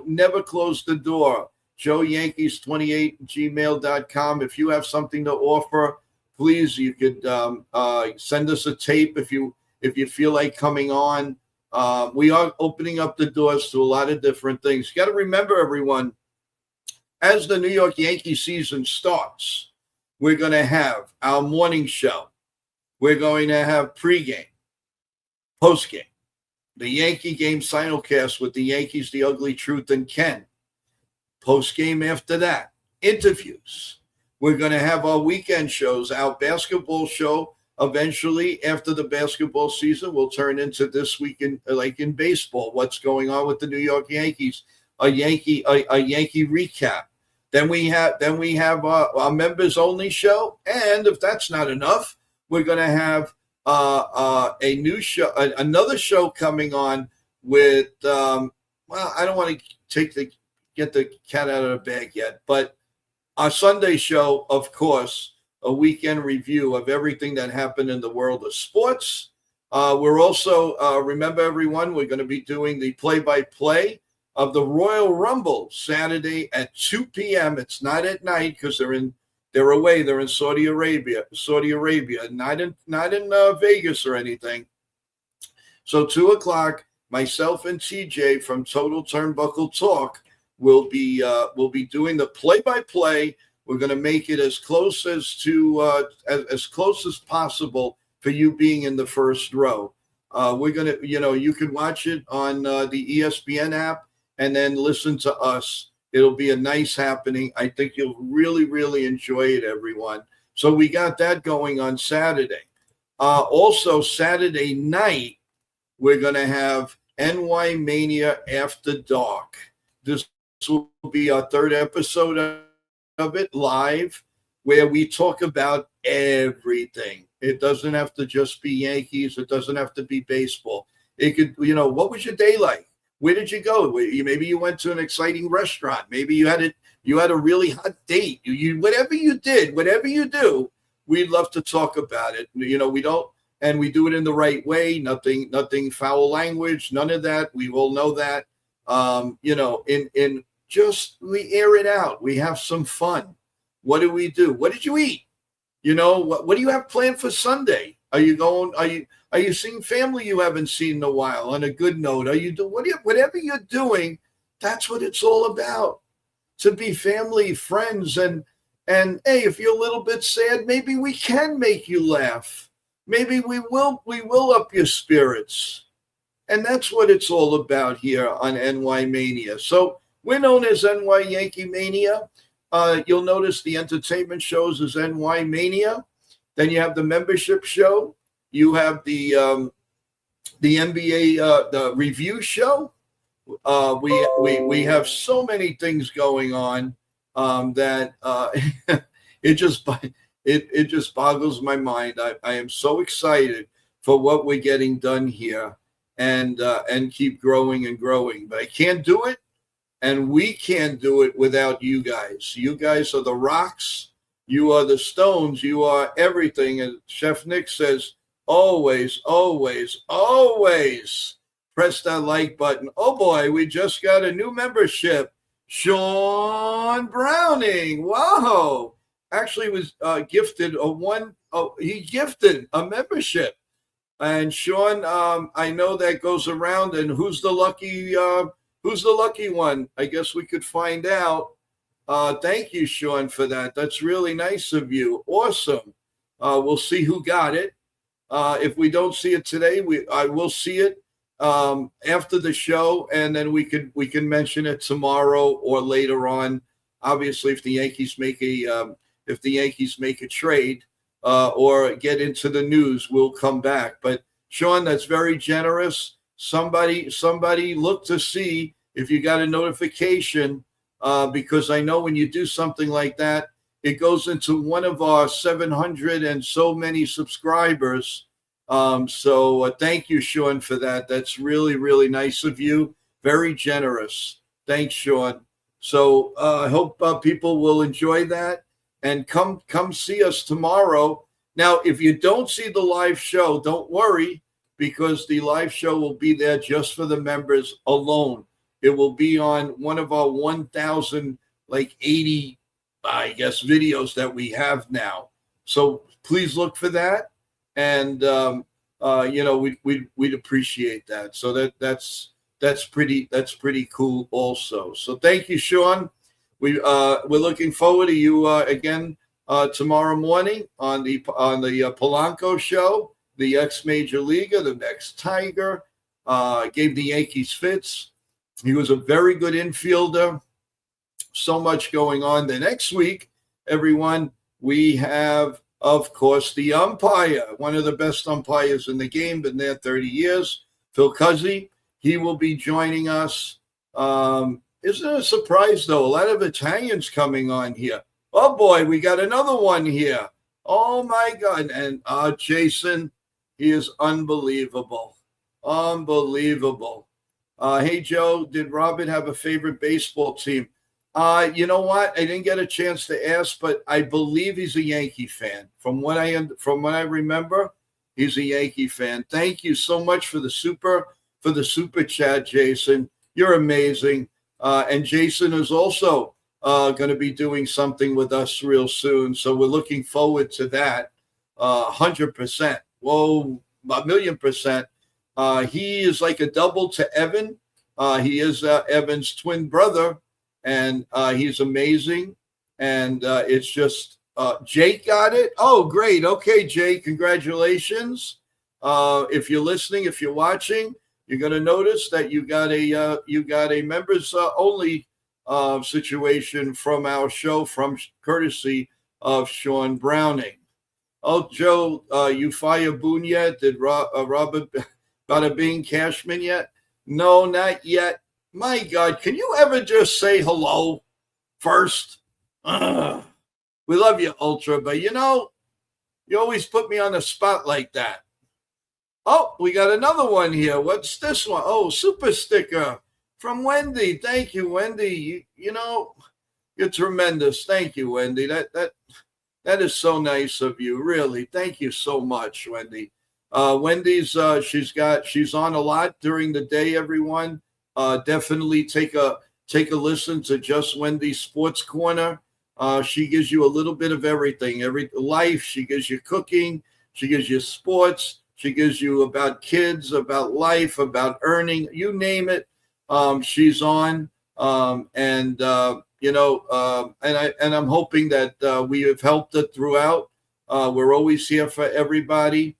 [SPEAKER 1] never close the door. JoeYankees28@gmail.com. If you have something to offer, please, you could send us a tape if you feel like coming on. We are opening up the doors to a lot of different things. You got to remember, everyone, as the New York Yankees season starts, we're going to have our morning show. We're going to have pregame, postgame, the Yankee game simulcast with the Yankees, The Ugly Truth, and Ken. Post-game after that, interviews. We're going to have our weekend shows. Our basketball show eventually, after the basketball season, will turn into This Week in baseball. What's going on with the New York Yankees? A Yankee recap. Then we have our members only show, and if that's not enough, we're going to have a new show, another show coming on with. Well, I don't want to get the cat out of the bag yet, but our Sunday show, of course, a weekend review of everything that happened in the world of sports. We're also, remember everyone, we're going to be doing the play-by-play of the Royal Rumble Saturday at 2 p.m. It's not at night because they're away. They're in Saudi Arabia, not in Vegas or anything. So 2 o'clock, myself and TJ from Total Turnbuckle Talk will be doing the play-by-play. We're going to make it as close as possible for you being in the first row. We're going to, you can watch it on the ESPN app and then listen to us. It'll be a nice happening. I think you'll really, really enjoy it, everyone. So we got that going on Saturday. Also, Saturday night, we're going to have YANKEEMania After Dark. This will be our third episode of it live, where we talk about everything. It doesn't have to just be Yankees. It doesn't have to be baseball. It could, what was your day like? Where did you go? Maybe you went to an exciting restaurant. Maybe you had a really hot date. Whatever you did, whatever you do, we'd love to talk about it. We don't, and we do it in the right way. Nothing foul language, none of that. We all know that. We air it out. We have some fun. What do we do? What did you eat? What do you have planned for Sunday? Are you seeing family you haven't seen in a while? On a good note, whatever you're doing, that's what it's all about. To be family, friends, and hey, if you're a little bit sad, maybe we can make you laugh. Maybe we will up your spirits. And that's what it's all about here on YANKEEMania. So we're known as YANKEEMania. You'll notice the entertainment shows is YANKEEMania. Then you have the membership show. You have the NBA the review show. We have so many things going on that it just boggles my mind. I am so excited for what we're getting done here and keep growing and growing. But I can't do it. And we can't do it without you guys. You guys are the rocks. You are the stones. You are everything. And Chef Nick says, always, always, always press that like button. Oh, boy, we just got a new membership. Sean Browning. Wow. Actually was gifted he gifted a membership. And Sean, I know that goes around. And who's the lucky one? I guess we could find out. Thank you, Sean, for that. That's really nice of you. Awesome. We'll see who got it. If we don't see it today, I will see it after the show, and then we can mention it tomorrow or later on. Obviously, if the Yankees make a trade or get into the news, we'll come back. But Sean, that's very generous. Somebody look to see if you got a notification, because I know when you do something like that, it goes into one of our 700 and so many subscribers. So thank you, Sean, for that. That's really, really nice of you. Very generous. Thanks, Sean. So I hope people will enjoy that and come see us tomorrow. Now, if you don't see the live show, don't worry, because the live show will be there just for the members alone. It will be on one of our 1,080, I guess, videos that we have now. So please look for that, and we'd appreciate that. So that's pretty cool also. So thank you, Sean. We're looking forward to you again tomorrow morning on the Polanco show, the ex-major leaguer, the next Tiger, gave the Yankees fits. He was a very good infielder. So much going on. The next week, everyone, we have, of course, the umpire, one of the best umpires in the game, been there 30 years, Phil Cuzzy. He will be joining us. Isn't it a surprise, though? A lot of Italians coming on here. Oh, boy, we got another one here. Oh, my God. And Jason, He is unbelievable. Unbelievable. Hey, Joe, did Robin have a favorite baseball team? You know what? I didn't get a chance to ask, but I believe he's a Yankee fan. From what I remember, he's a Yankee fan. Thank you so much for the super chat, Jason. You're amazing. And Jason is also going to be doing something with us real soon. So we're looking forward to that. 100%. Whoa, 1,000,000%. He is like a double to Evan. He is Evan's twin brother, and he's amazing. And it's just Jake got it. Oh, great. Okay, Jake, congratulations. If you're listening, if you're watching, you're going to notice that you got a members only situation from our show, from courtesy of Sean Browning. Oh, Joe, you fire Boone yet? Did Robert Bada Bing Cashman yet? No, not yet. My God, can you ever just say hello first? We love you, Ultra, but you always put me on the spot like that. Oh, we got another one here. What's this one? Oh, super sticker from Wendy. Thank you, Wendy. You're tremendous. Thank you, Wendy. That is so nice of you, really. Thank you so much, Wendy. Wendy's she's on a lot during the day, everyone. Definitely take a listen to Just Wendy's Sports Corner. She gives you a little bit of everything, every life. She gives you cooking, she gives you sports, she gives you about kids, about life, about earning, you name it. She's on. And I'm hoping that we have helped it throughout. We're always here for everybody.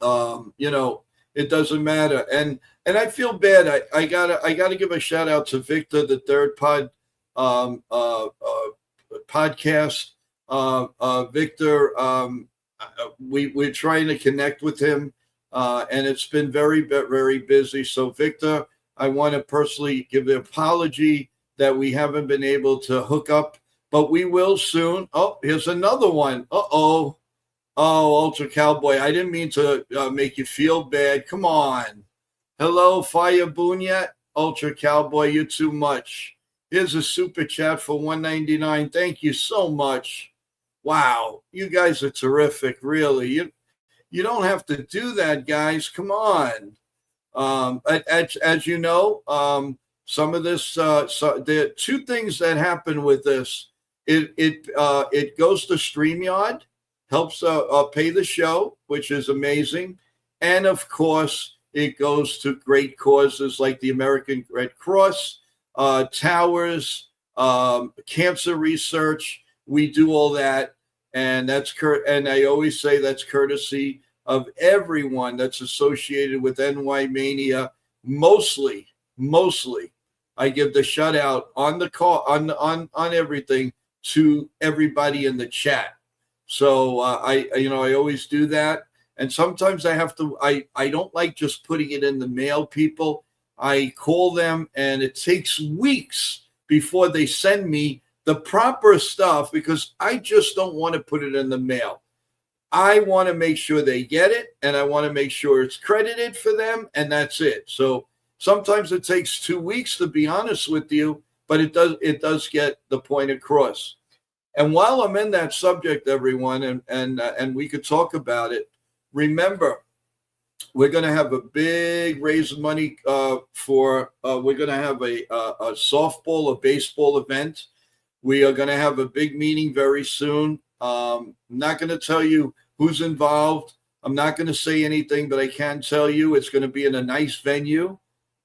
[SPEAKER 1] It doesn't matter. And I feel bad. I gotta give a shout out to Victor, the third podcast. Victor, we're trying to connect with him, and it's been very, very busy. So Victor, I want to personally give the apology that we haven't been able to hook up, but we will soon. Oh, here's another one. Oh, Ultra Cowboy. I didn't mean to make you feel bad. Come on. Hello, Fire Boone yet? Ultra Cowboy, you're too much. Here's a super chat for $1.99. Thank you so much. Wow, you guys are terrific, really. You don't have to do that, guys. Come on. As you know, some of this, there are two things that happen with this. It goes to StreamYard, helps pay the show, which is amazing. And of course, it goes to great causes like the American Red Cross, towers, cancer research. We do all that. And and I always say that's courtesy of everyone that's associated with NY Mania. Mostly, I give the shout out on the call, on everything to everybody in the chat. So I always do that. And sometimes I have to, I don't like just putting it in the mail, people. I call them and it takes weeks before they send me the proper stuff because I just don't want to put it in the mail. I want to make sure they get it and I want to make sure it's credited for them and that's it. So sometimes it takes 2 weeks, to be honest with you, but it does get the point across. And while I'm in that subject, everyone, and we could talk about it, remember, we're going to have a big raise of money we're going to have a softball, a baseball event. We are going to have a big meeting very soon. I'm not going to tell you who's involved. I'm not going to say anything, but I can tell you it's going to be in a nice venue.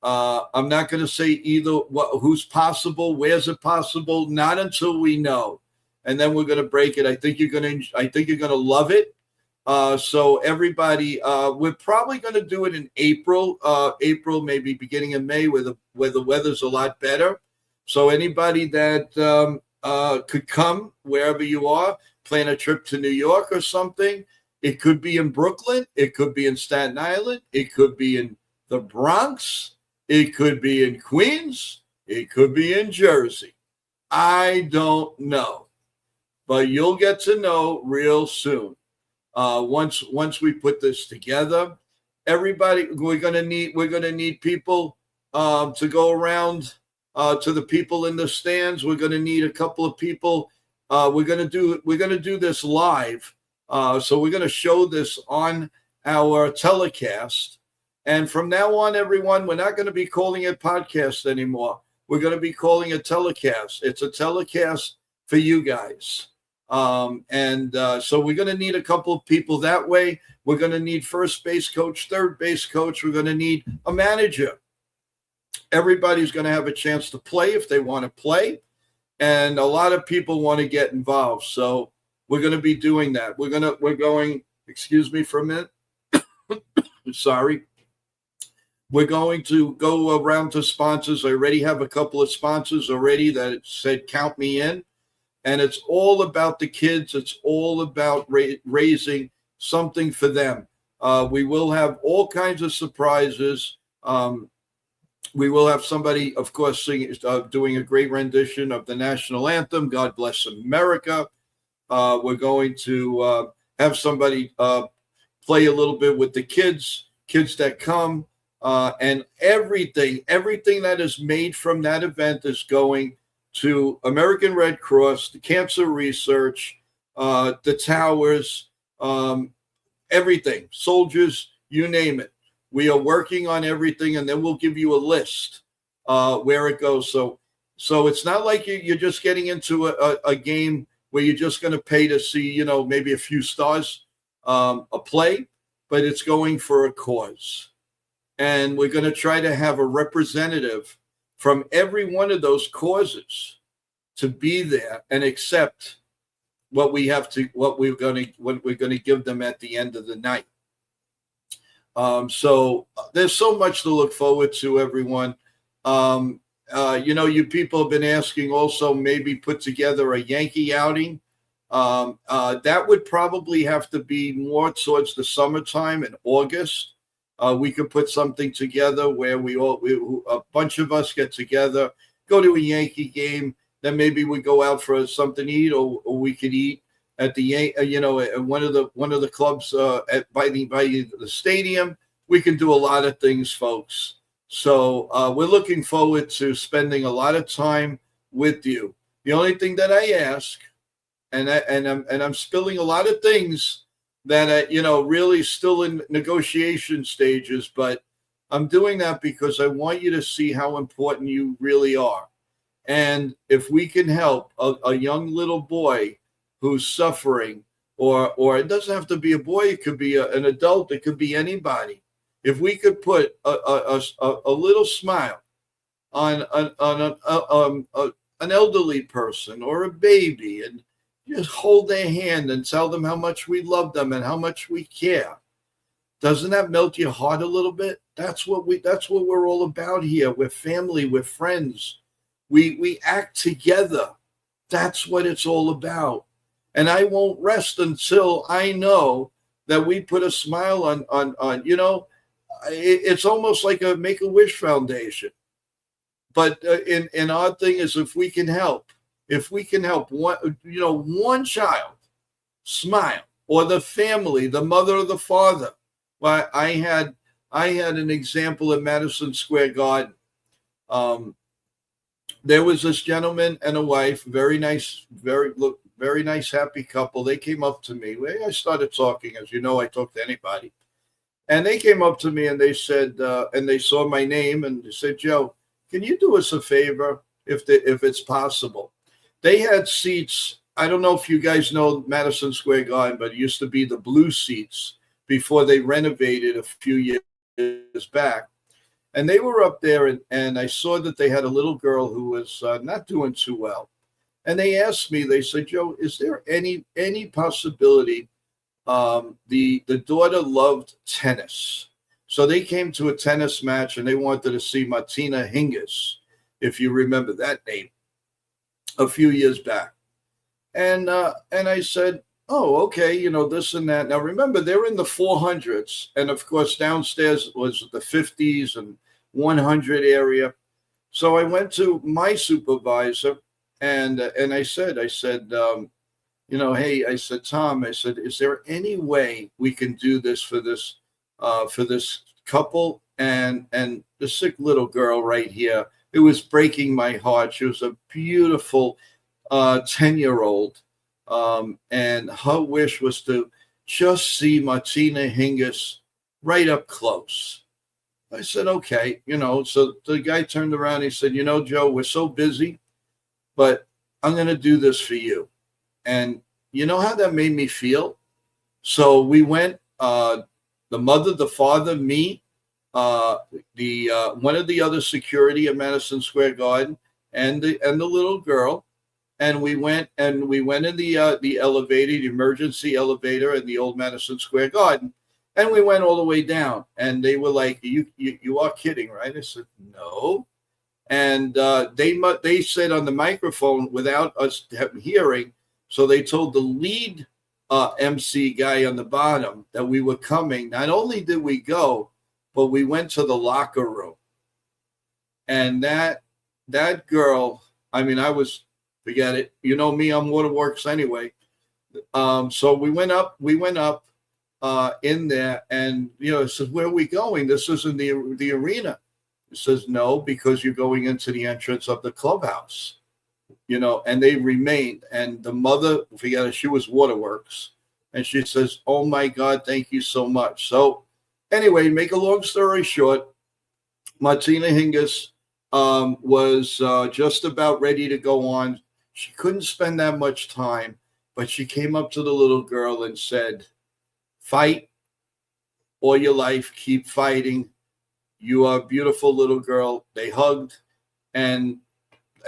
[SPEAKER 1] I'm not going to say either who's possible, where's it possible, not until we know. And then we're going to break it. I think you're going to love it. So everybody, we're probably going to do it in April, maybe beginning of May, where the weather's a lot better. So anybody that could come wherever you are, plan a trip to New York or something. It could be in Brooklyn. It could be in Staten Island. It could be in the Bronx. It could be in Queens. It could be in Jersey. I don't know, but you'll get to know real soon. Once we put this together, everybody, we're gonna need people to go around to the people in the stands. We're gonna need a couple of people. We're gonna do this live. So we're gonna show this on our telecast. And from now on, everyone, we're not going to be calling it podcast anymore. We're going to be calling it telecast. It's a telecast for you guys. So we're going to need a couple of people that way. We're going to need first base coach, third base coach. We're going to need a manager. Everybody's going to have a chance to play if they want to play. And a lot of people want to get involved. So we're going to be doing that. We're going, excuse me for a minute. Sorry. We're going to go around to sponsors. I already have a couple of sponsors already that said, count me in. And it's all about the kids. It's all about raising something for them. We will have all kinds of surprises. We will have somebody, of course, doing a great rendition of the national anthem, God Bless America. We're going to have somebody play a little bit with the kids that come. And everything that is made from that event is going to American Red Cross, the cancer research, the towers, everything, soldiers, you name it. We are working on everything, and then we'll give you a list where it goes. So it's not like you're just getting into a game where you're just going to pay to see, maybe a few stars a play, but it's going for a cause. And we're going to try to have a representative from every one of those causes to be there and accept what we're going to give them at the end of the night. So there's so much to look forward to, everyone. You people have been asking also maybe put together a Yankee outing. That would probably have to be more towards the summertime in August. We could put something together where a bunch of us get together, go to a Yankee game, then maybe we go out for something to eat, or we could eat at the at one of the clubs by the stadium. We can do a lot of things, folks. So we're looking forward to spending a lot of time with you. The only thing that I ask, and I'm spilling a lot of things that really still in negotiation stages, but I'm doing that because I want you to see how important you really are. And if we can help a young little boy who's suffering, or it doesn't have to be a boy, it could be an adult, it could be anybody. If we could put a little smile on an elderly person or a baby, and just hold their hand and tell them how much we love them and how much we care. Doesn't that melt your heart a little bit? That's what we're all about here. We're family, we're friends. We act together. That's what it's all about. And I won't rest until I know that we put a smile on it's almost like a Make-A-Wish Foundation. But an odd thing is, if we can help one child smile, or the family, the mother or the father. Well, I had an example at Madison Square Garden. There was this gentleman and a wife, very nice, very nice, happy couple. They came up to me. I started talking, as you know, I talk to anybody. And they came up to me and they said, and they saw my name and they said, Joe, can you do us a favor if it's possible? They had seats. I don't know if you guys know Madison Square Garden, but it used to be the blue seats before they renovated a few years back. And they were up there, and I saw that they had a little girl who was not doing too well. And they asked me, they said, Joe, is there any possibility? The daughter loved tennis. So they came to a tennis match, and they wanted to see Martina Hingis, if you remember that name, a few years back. And I said, oh, okay, this and that. Now, remember, they're in the 400s. And, of course, downstairs was the 50s and 100 area. So I went to my supervisor, and I said, hey, I said, Tom, I said, is there any way we can do this for this couple and the sick little girl right here? It was breaking my heart. She was a beautiful 10-year-old. And her wish was to just see Martina Hingis right up close. I said, okay, so the guy turned around. He said, Joe, we're so busy, but I'm going to do this for you. And you know how that made me feel? So we went, the mother, the father, me, the one of the other security at Madison Square Garden, and the little girl, and we went in the elevator, the emergency elevator in the old Madison Square Garden, and we went all the way down. And they were like, "You are kidding, right?" I said, "No." And they said on the microphone without us hearing. So they told the lead MC guy on the bottom that we were coming. Not only did we go, but we went to the locker room. And that girl, I mean, forget it. You know me, I'm Waterworks anyway. So we went up in there, and it says, "Where are we going? This isn't the arena." It says, "No, because you're going into the entrance of the clubhouse." And they remained. And the mother, forget it, she was Waterworks. And she says, "Oh my God, thank you so much." So anyway, make a long story short, Martina Hingis was just about ready to go on. She couldn't spend that much time, but she came up to the little girl and said, "Fight all your life, keep fighting. You are a beautiful little girl." They hugged, and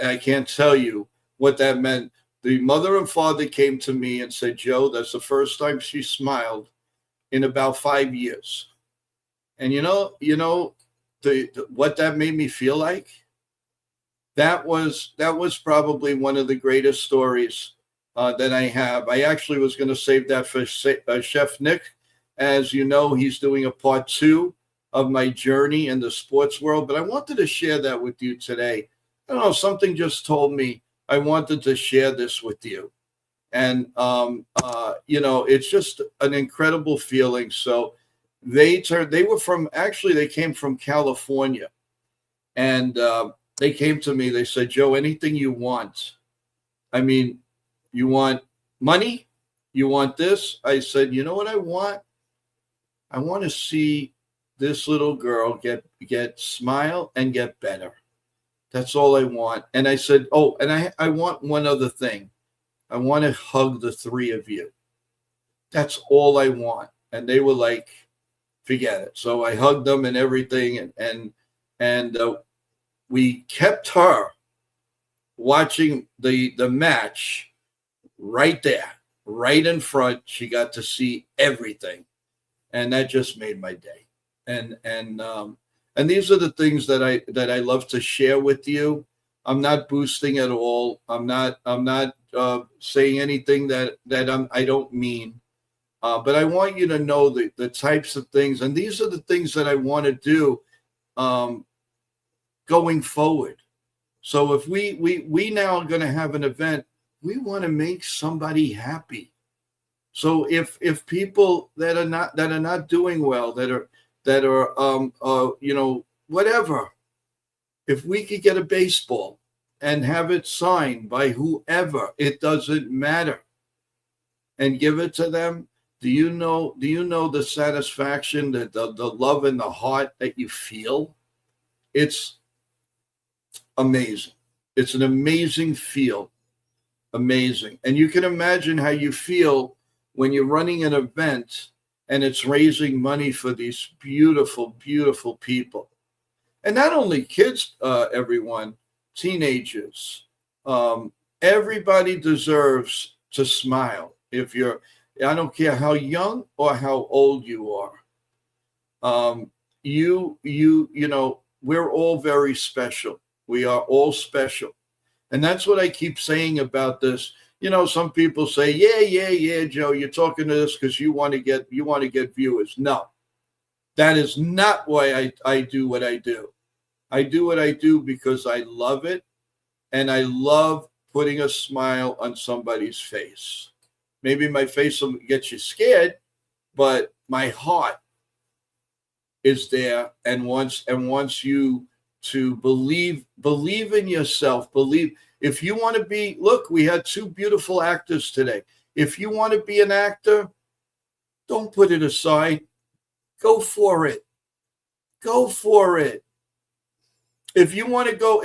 [SPEAKER 1] I can't tell you what that meant. The mother and father came to me and said, "Joe, that's the first time she smiled in about 5 years." And what that made me feel like? That was probably one of the greatest stories that I have. I actually was going to save that for Chef Nick. As you know, he's doing a part 2 of my journey in the sports world, but I wanted to share that with you today. I don't know, something just told me I wanted to share this with you. And, it's just an incredible feeling. So they came from California, and they came to me. They said, "Joe, anything you want. I mean, you want money? You want this?" I said, "You know what I want? I want to see this little girl get smile and get better. That's all I want." And I said, "Oh, and I want one other thing. I want to hug the 3 of you. That's all I want." And they were like, "Forget it." So I hugged them and everything, and we kept her watching the match right there, right in front. She got to see everything, and that just made my day. And these are the things that I love to share with you. I'm not boosting at all. I'm not saying anything that I don't mean. But I want you to know the types of things, and these are the things that I want to do going forward. So if we now are going to have an event, we want to make somebody happy. So if people that are not doing well, that are whatever, if we could get a baseball and have it signed by whoever, it doesn't matter, and give it to them, do you know the satisfaction, the love in the heart that you feel? It's amazing. It's an amazing feel. Amazing. And you can imagine how you feel when you're running an event and it's raising money for these beautiful, beautiful people. And not only kids, everyone, teenagers, everybody deserves to smile. I don't care how young or how old you are. We're all very special. We are all special. And that's what I keep saying about this. Some people say, yeah, Joe, you're talking to this because you want to get viewers. No, that is not why I do what I do. I do what I do because I love it, and I love putting a smile on somebody's face. Maybe my face will get you scared, but my heart is there and wants you to believe in yourself. Believe. If you want to be, look, we had two beautiful actors today. If you want to be an actor, don't put it aside. Go for it. Go for it. If you want to go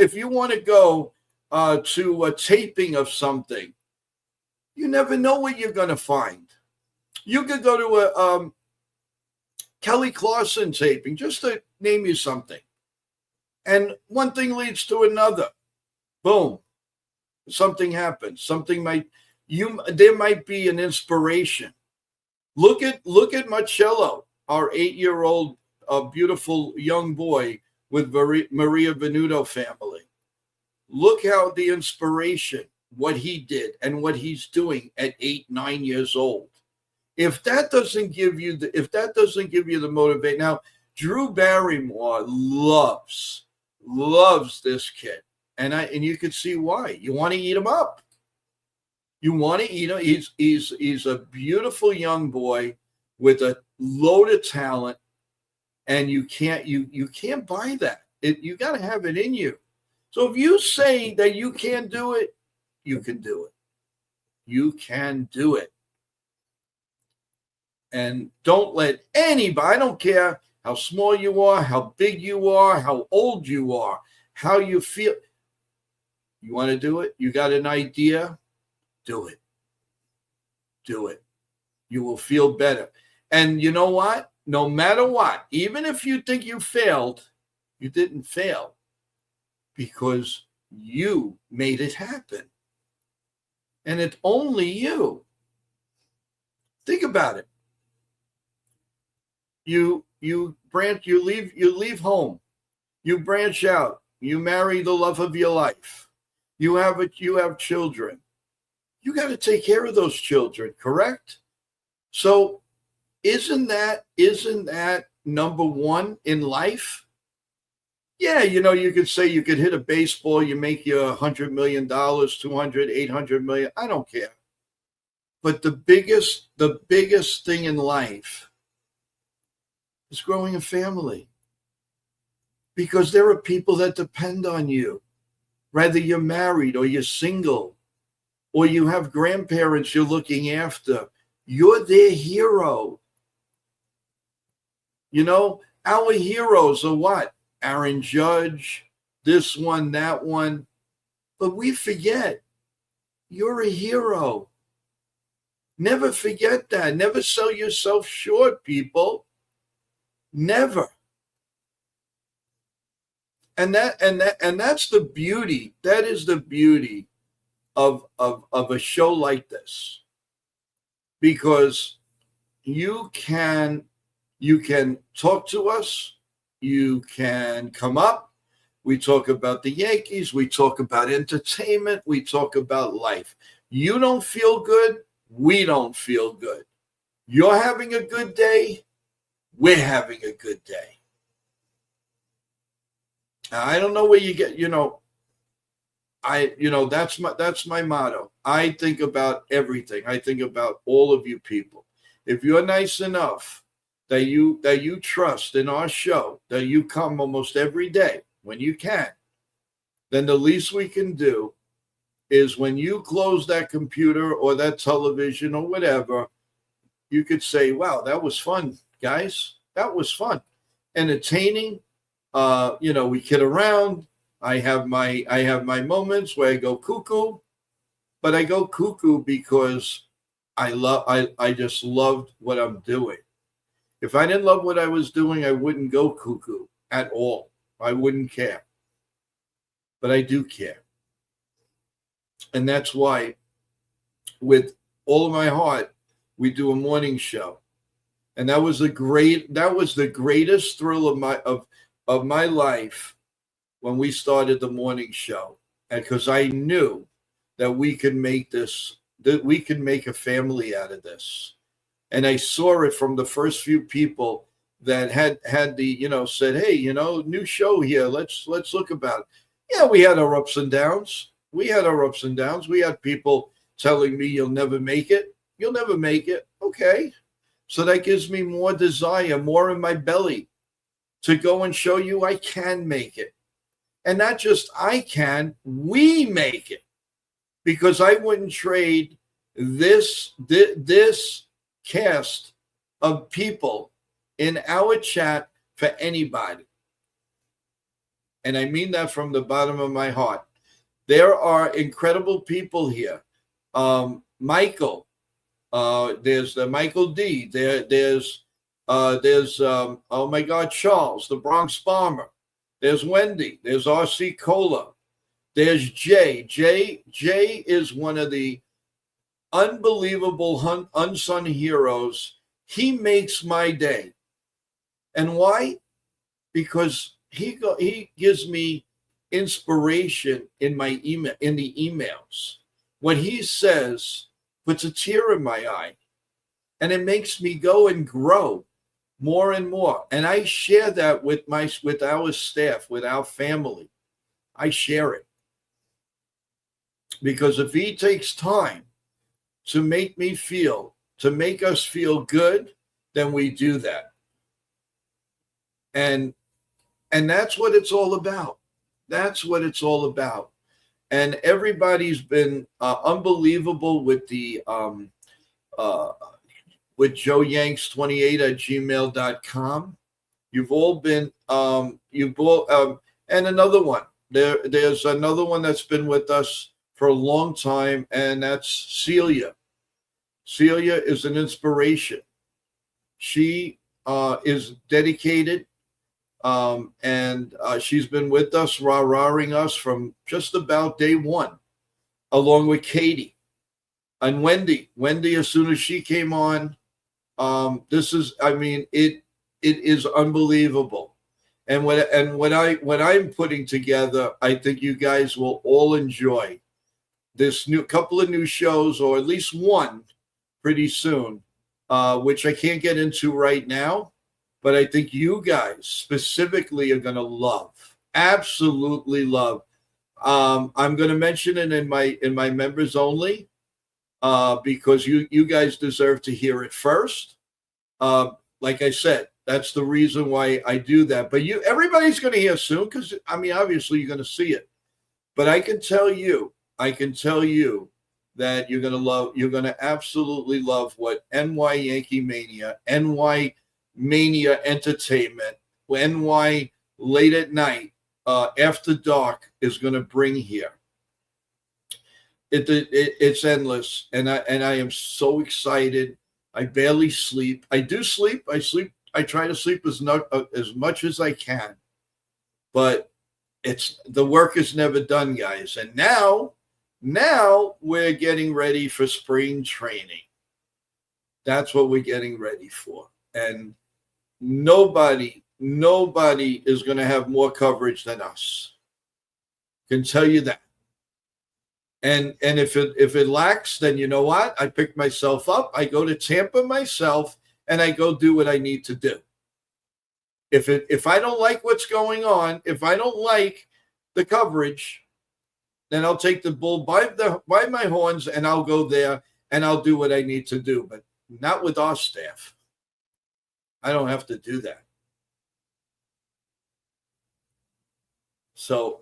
[SPEAKER 1] to a taping of something, you never know what you're going to find. You could go to a Kelly Clarkson taping, just to name you something. And one thing leads to another. Boom. Something happens. There might be an inspiration. Look at Marcello, our 8-year-old beautiful young boy with Maria Venuto family. Look how the inspiration, what he did and what he's doing at 8, 9 years old. If that doesn't give you the motivation. Now, Drew Barrymore loves this kid. And you can see why. You want to eat him up. You want to eat him. He's a beautiful young boy with a load of talent, and you can't buy that. You got to have it in you. So if you say that you can't do it, you can do it. You can do it. And don't let anybody, I don't care how small you are, how big you are, how old you are, how you feel. You want to do it? You got an idea? Do it. Do it. You will feel better. And you know what? No matter what, even if you think you failed, you didn't fail because you made it happen. And it's only you. Think about it. You leave home. You branch out. You marry the love of your life. You have children. You got to take care of those children, correct? So isn't that number one in life? Yeah, you could say you could hit a baseball, you make your $100 million, 200, 800 million. I don't care. But the biggest thing in life is growing a family. Because there are people that depend on you. Whether you're married or you're single or you have grandparents you're looking after, you're their hero. Our heroes are what? Aaron Judge, this one, that one. But we forget, you're a hero. Never forget that. Never sell yourself short, people. Never. And that's the beauty. That is the beauty of a show like this. Because you can talk to us, you can come up. We talk about the Yankees, we talk about entertainment, we talk about life. You don't feel good, we don't feel good. You're having a good day, we're having a good day. Now, I don't know where you get, that's my motto. I think about everything. I think about all of you people. If you're nice enough that you trust in our show, that you come almost every day when you can, then the least we can do is when you close that computer or that television or whatever, you could say, wow, that was fun, guys. That was fun. Entertaining. We kid around. I have my moments where I go cuckoo, but I go cuckoo because I just loved what I'm doing. If I didn't love what I was doing, I wouldn't go cuckoo at all. I wouldn't care. But I do care. And that's why, with all of my heart, we do a morning show. And that was the greatest thrill of my life when we started the morning show. And because I knew that we could make this, that we could make a family out of this. And I saw it from the first few people that had the, said, hey, new show here. Let's look about it. Yeah, we had our ups and downs. We had people telling me you'll never make it. You'll never make it. Okay. So that gives me more desire, more in my belly to go and show you I can make it. And not just I can, we make it. Because I wouldn't trade this cast of people in our chat for anybody. And I mean that from the bottom of my heart. There are incredible people here. Michael, there's the Michael D. There's oh my God, Charles, the Bronx Bomber. There's Wendy. There's RC Cola. There's Jay. Jay is one of the unbelievable unsung heroes. He makes my day. And why? Because he gives me inspiration in my email, in the emails. What he says puts a tear in my eye, and it makes me go and grow more and more. And I share that with our staff, with our family. I share it. Because if he takes time to make us feel good, then we do that. And that's what it's all about. That's what it's all about. And everybody's been unbelievable with the with joeyanks28@gmail.com. You've all been and another one. There's another one that's been with us for a long time, and that's Celia. Celia is an inspiration. She is dedicated. And she's been with us, rah-rahing us from just about day one, along with Katie and Wendy. Wendy, as soon as she came on, it is unbelievable. And what I'm putting together, I think you guys will all enjoy this couple of new shows, or at least one pretty soon, which I can't get into right now. But I think you guys specifically are going to love, absolutely love. I'm going to mention it in my members only, because you guys deserve to hear it first. Like I said, that's the reason why I do that. But everybody's going to hear soon, because obviously you're going to see it. But I can tell you that you're going to absolutely love what NY Yankee Mania, NY Mania Entertainment, NY Late at Night, After Dark is going to bring here. It's endless, and I am so excited. I barely sleep. I do sleep. I sleep. I try to sleep as much as I can, but the work is never done, guys. And now we're getting ready for spring training. That's what we're getting ready for, and nobody is going to have more coverage than us. Can tell you that. And if it lacks, then you know what? I pick myself up. I go to Tampa myself, and I go do what I need to do. If I don't like what's going on, if I don't like the coverage, then I'll take the bull by my horns, and I'll go there and I'll do what I need to do. But not with our staff. I don't have to do that. So,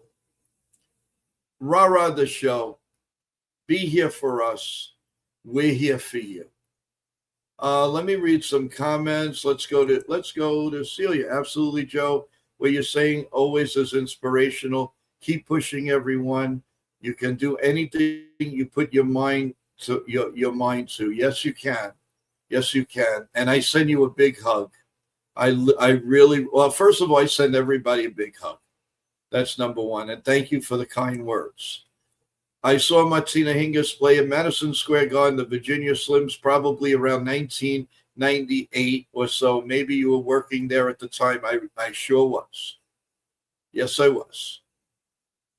[SPEAKER 1] rah-rah the show. Be here for us. We're here for you. Let me read some comments. Let's go to Celia. Absolutely, Joe. What you're saying always is inspirational. Keep pushing, everyone. You can do anything you put your mind to. Your mind to. Yes, you can. Yes, you can. And I send you a big hug. I really, well, first of all, I send everybody a big hug. That's number one. And thank you for the kind words. I saw Martina Hingis play at Madison Square Garden, the Virginia Slims, probably around 1998 or so. Maybe you were working there at the time. I sure was. Yes, I was.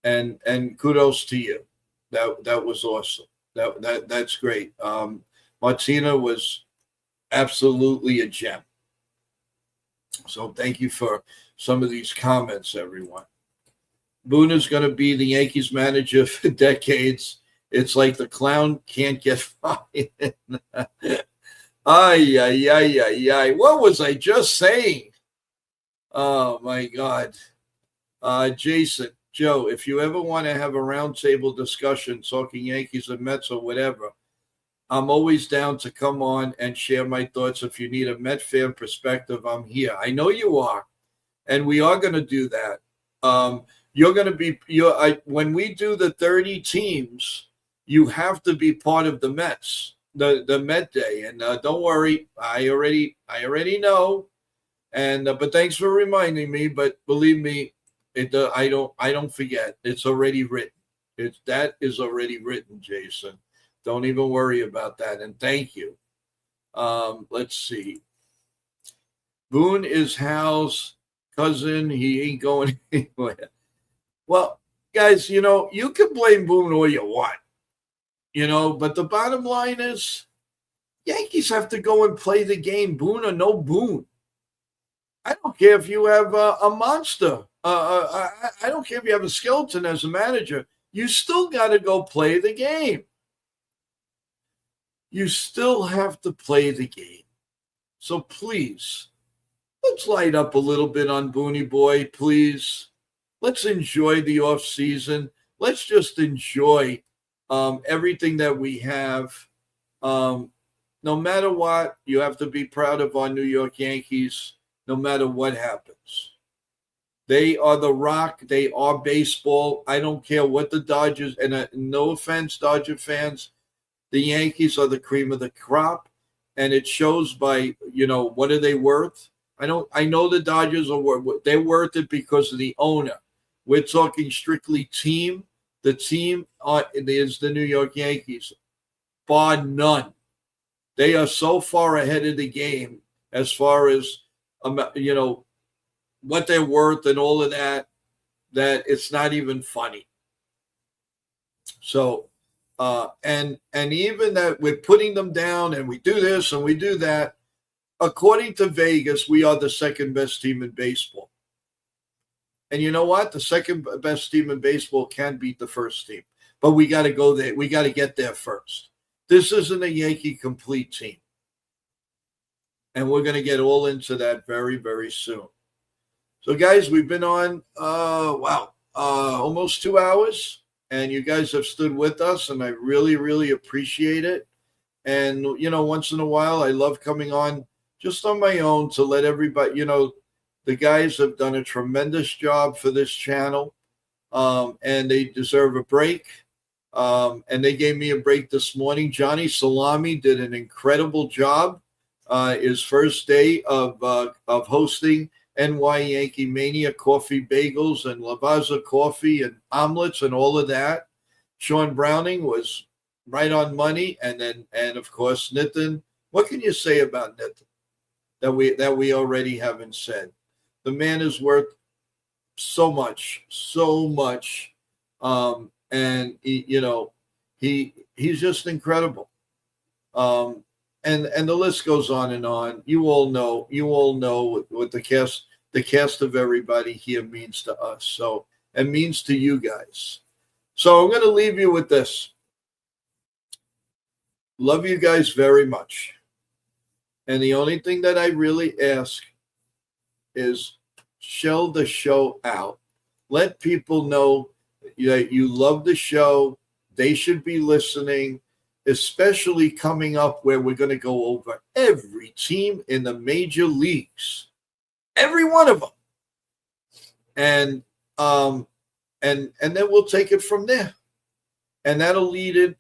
[SPEAKER 1] And kudos to you. That was awesome. That's great. Martina was absolutely a gem. So thank you for some of these comments, everyone. Boone's going to be the Yankees manager for decades. It's like the clown can't get fired. Ay, ay, ay, ay, ay. What was I just saying? Oh, my God. Jason, Joe, if you ever want to have a roundtable discussion talking Yankees and Mets or whatever, I'm always down to come on and share my thoughts. If you need a Met fan perspective, I'm here. I know you are, and we are going to do that. You're going to be when we do the 30 teams, you have to be part of the Mets, the Met Day. And don't worry, I already know. And but thanks for reminding me. But believe me, I don't forget. It's already written. That is already written, Jason. Don't even worry about that. And thank you. Let's see. Boone is Hal's cousin. He ain't going anywhere. Well, guys, you can blame Boone all you want, but the bottom line is Yankees have to go and play the game, Boone or no Boone. I don't care if you have a monster. I don't care if you have a skeleton as a manager. You still got to go play the game. You still have to play the game. So please, let's light up a little bit on Booney Boy, please. Let's enjoy the off season. Let's just enjoy everything that we have. No matter what, you have to be proud of our New York Yankees, no matter what happens. They are the rock. They are baseball. I don't care what the Dodgers, and no offense, Dodger fans, the Yankees are the cream of the crop, and it shows by, what are they worth? I know the Dodgers they're worth it because of the owner. We're talking strictly team. The team is the New York Yankees, bar none. They are so far ahead of the game as far as, what they're worth and all of that it's not even funny. So, and even that we're putting them down and we do this and we do that. According to Vegas, we are the second best team in baseball. And you know what? The second best team in baseball can beat the first team. But we got to go there. We got to get there first. This isn't a Yankee complete team. And we're going to get all into that very, very soon. So, guys, we've been on, almost 2 hours. And you guys have stood with us. And I really, really appreciate it. And, once in a while, I love coming on just on my own to let everybody, the guys have done a tremendous job for this channel, and they deserve a break. And they gave me a break this morning. Johnny Salami did an incredible job. His first day of hosting NY Yankee Mania, coffee bagels and Lavazza coffee and omelets and all of that. Sean Browning was right on money, and of course Nitin. What can you say about Nitin that we already haven't said? The man is worth so much, and he's just incredible. And the list goes on and on. You all know what the cast of everybody here means to us. So, and means to you guys. So I'm going to leave you with this. Love you guys very much. And the only thing that I really ask is shell the show out. Let people know that you love the show. They should be listening, especially coming up where we're going to go over every team in the major leagues, every one of them, and then we'll take it from there, and that'll lead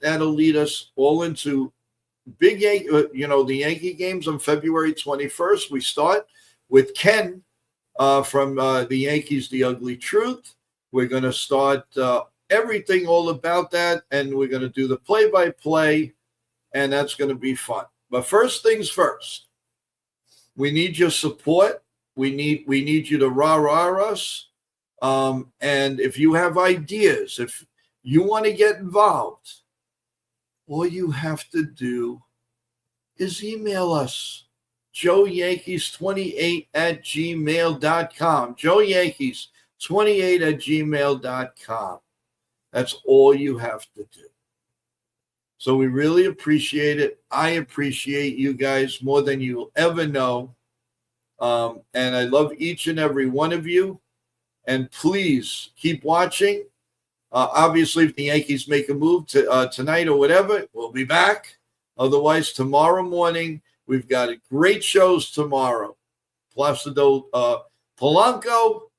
[SPEAKER 1] us all into big the Yankee games on February 21st. We start with Ken from the Yankees, The Ugly Truth. We're going to start everything all about that, and we're going to do the play-by-play, and that's going to be fun. But first things first, we need your support. We need you to rah-rah us. And if you have ideas, if you want to get involved, all you have to do is email us. joeyankees28@gmail.com. joeyankees28@gmail.com. That's all you have to do. So we really appreciate it. I appreciate you guys more than you'll ever know. And I love each and every one of you. And please keep watching. Obviously, if the Yankees make a move tonight or whatever, we'll be back. Otherwise, tomorrow morning, we've got great shows tomorrow. Placido Polanco,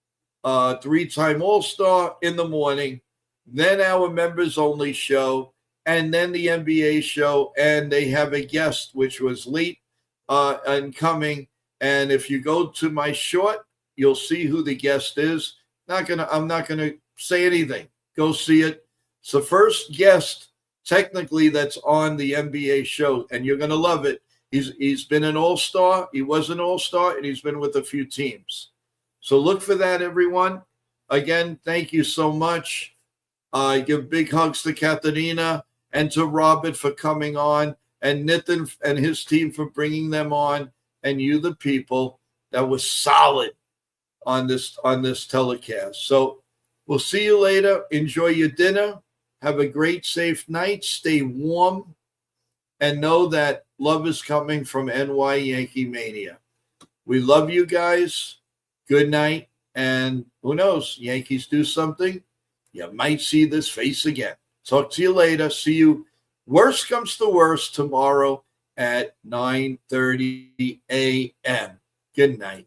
[SPEAKER 1] three-time All-Star in the morning. Then our members-only show. And then the NBA show. And they have a guest, which was late and coming. And if you go to my short, you'll see who the guest is. I'm not gonna say anything. Go see it. It's the first guest, technically, that's on the NBA show, and you're gonna love it. He's been an all-star. He was an all-star, and he's been with a few teams. So look for that, everyone. Again, thank you so much. I give big hugs to Katharina and to Robert for coming on, and Nitin and his team for bringing them on, and you, the people, that was solid on this telecast. So we'll see you later. Enjoy your dinner. Have a great, safe night. Stay warm. And know that love is coming from NY Yankee Mania. We love you guys. Good night. And who knows? Yankees do something. You might see this face again. Talk to you later. See you. Worst comes to worst tomorrow at 9:30 a.m. Good night.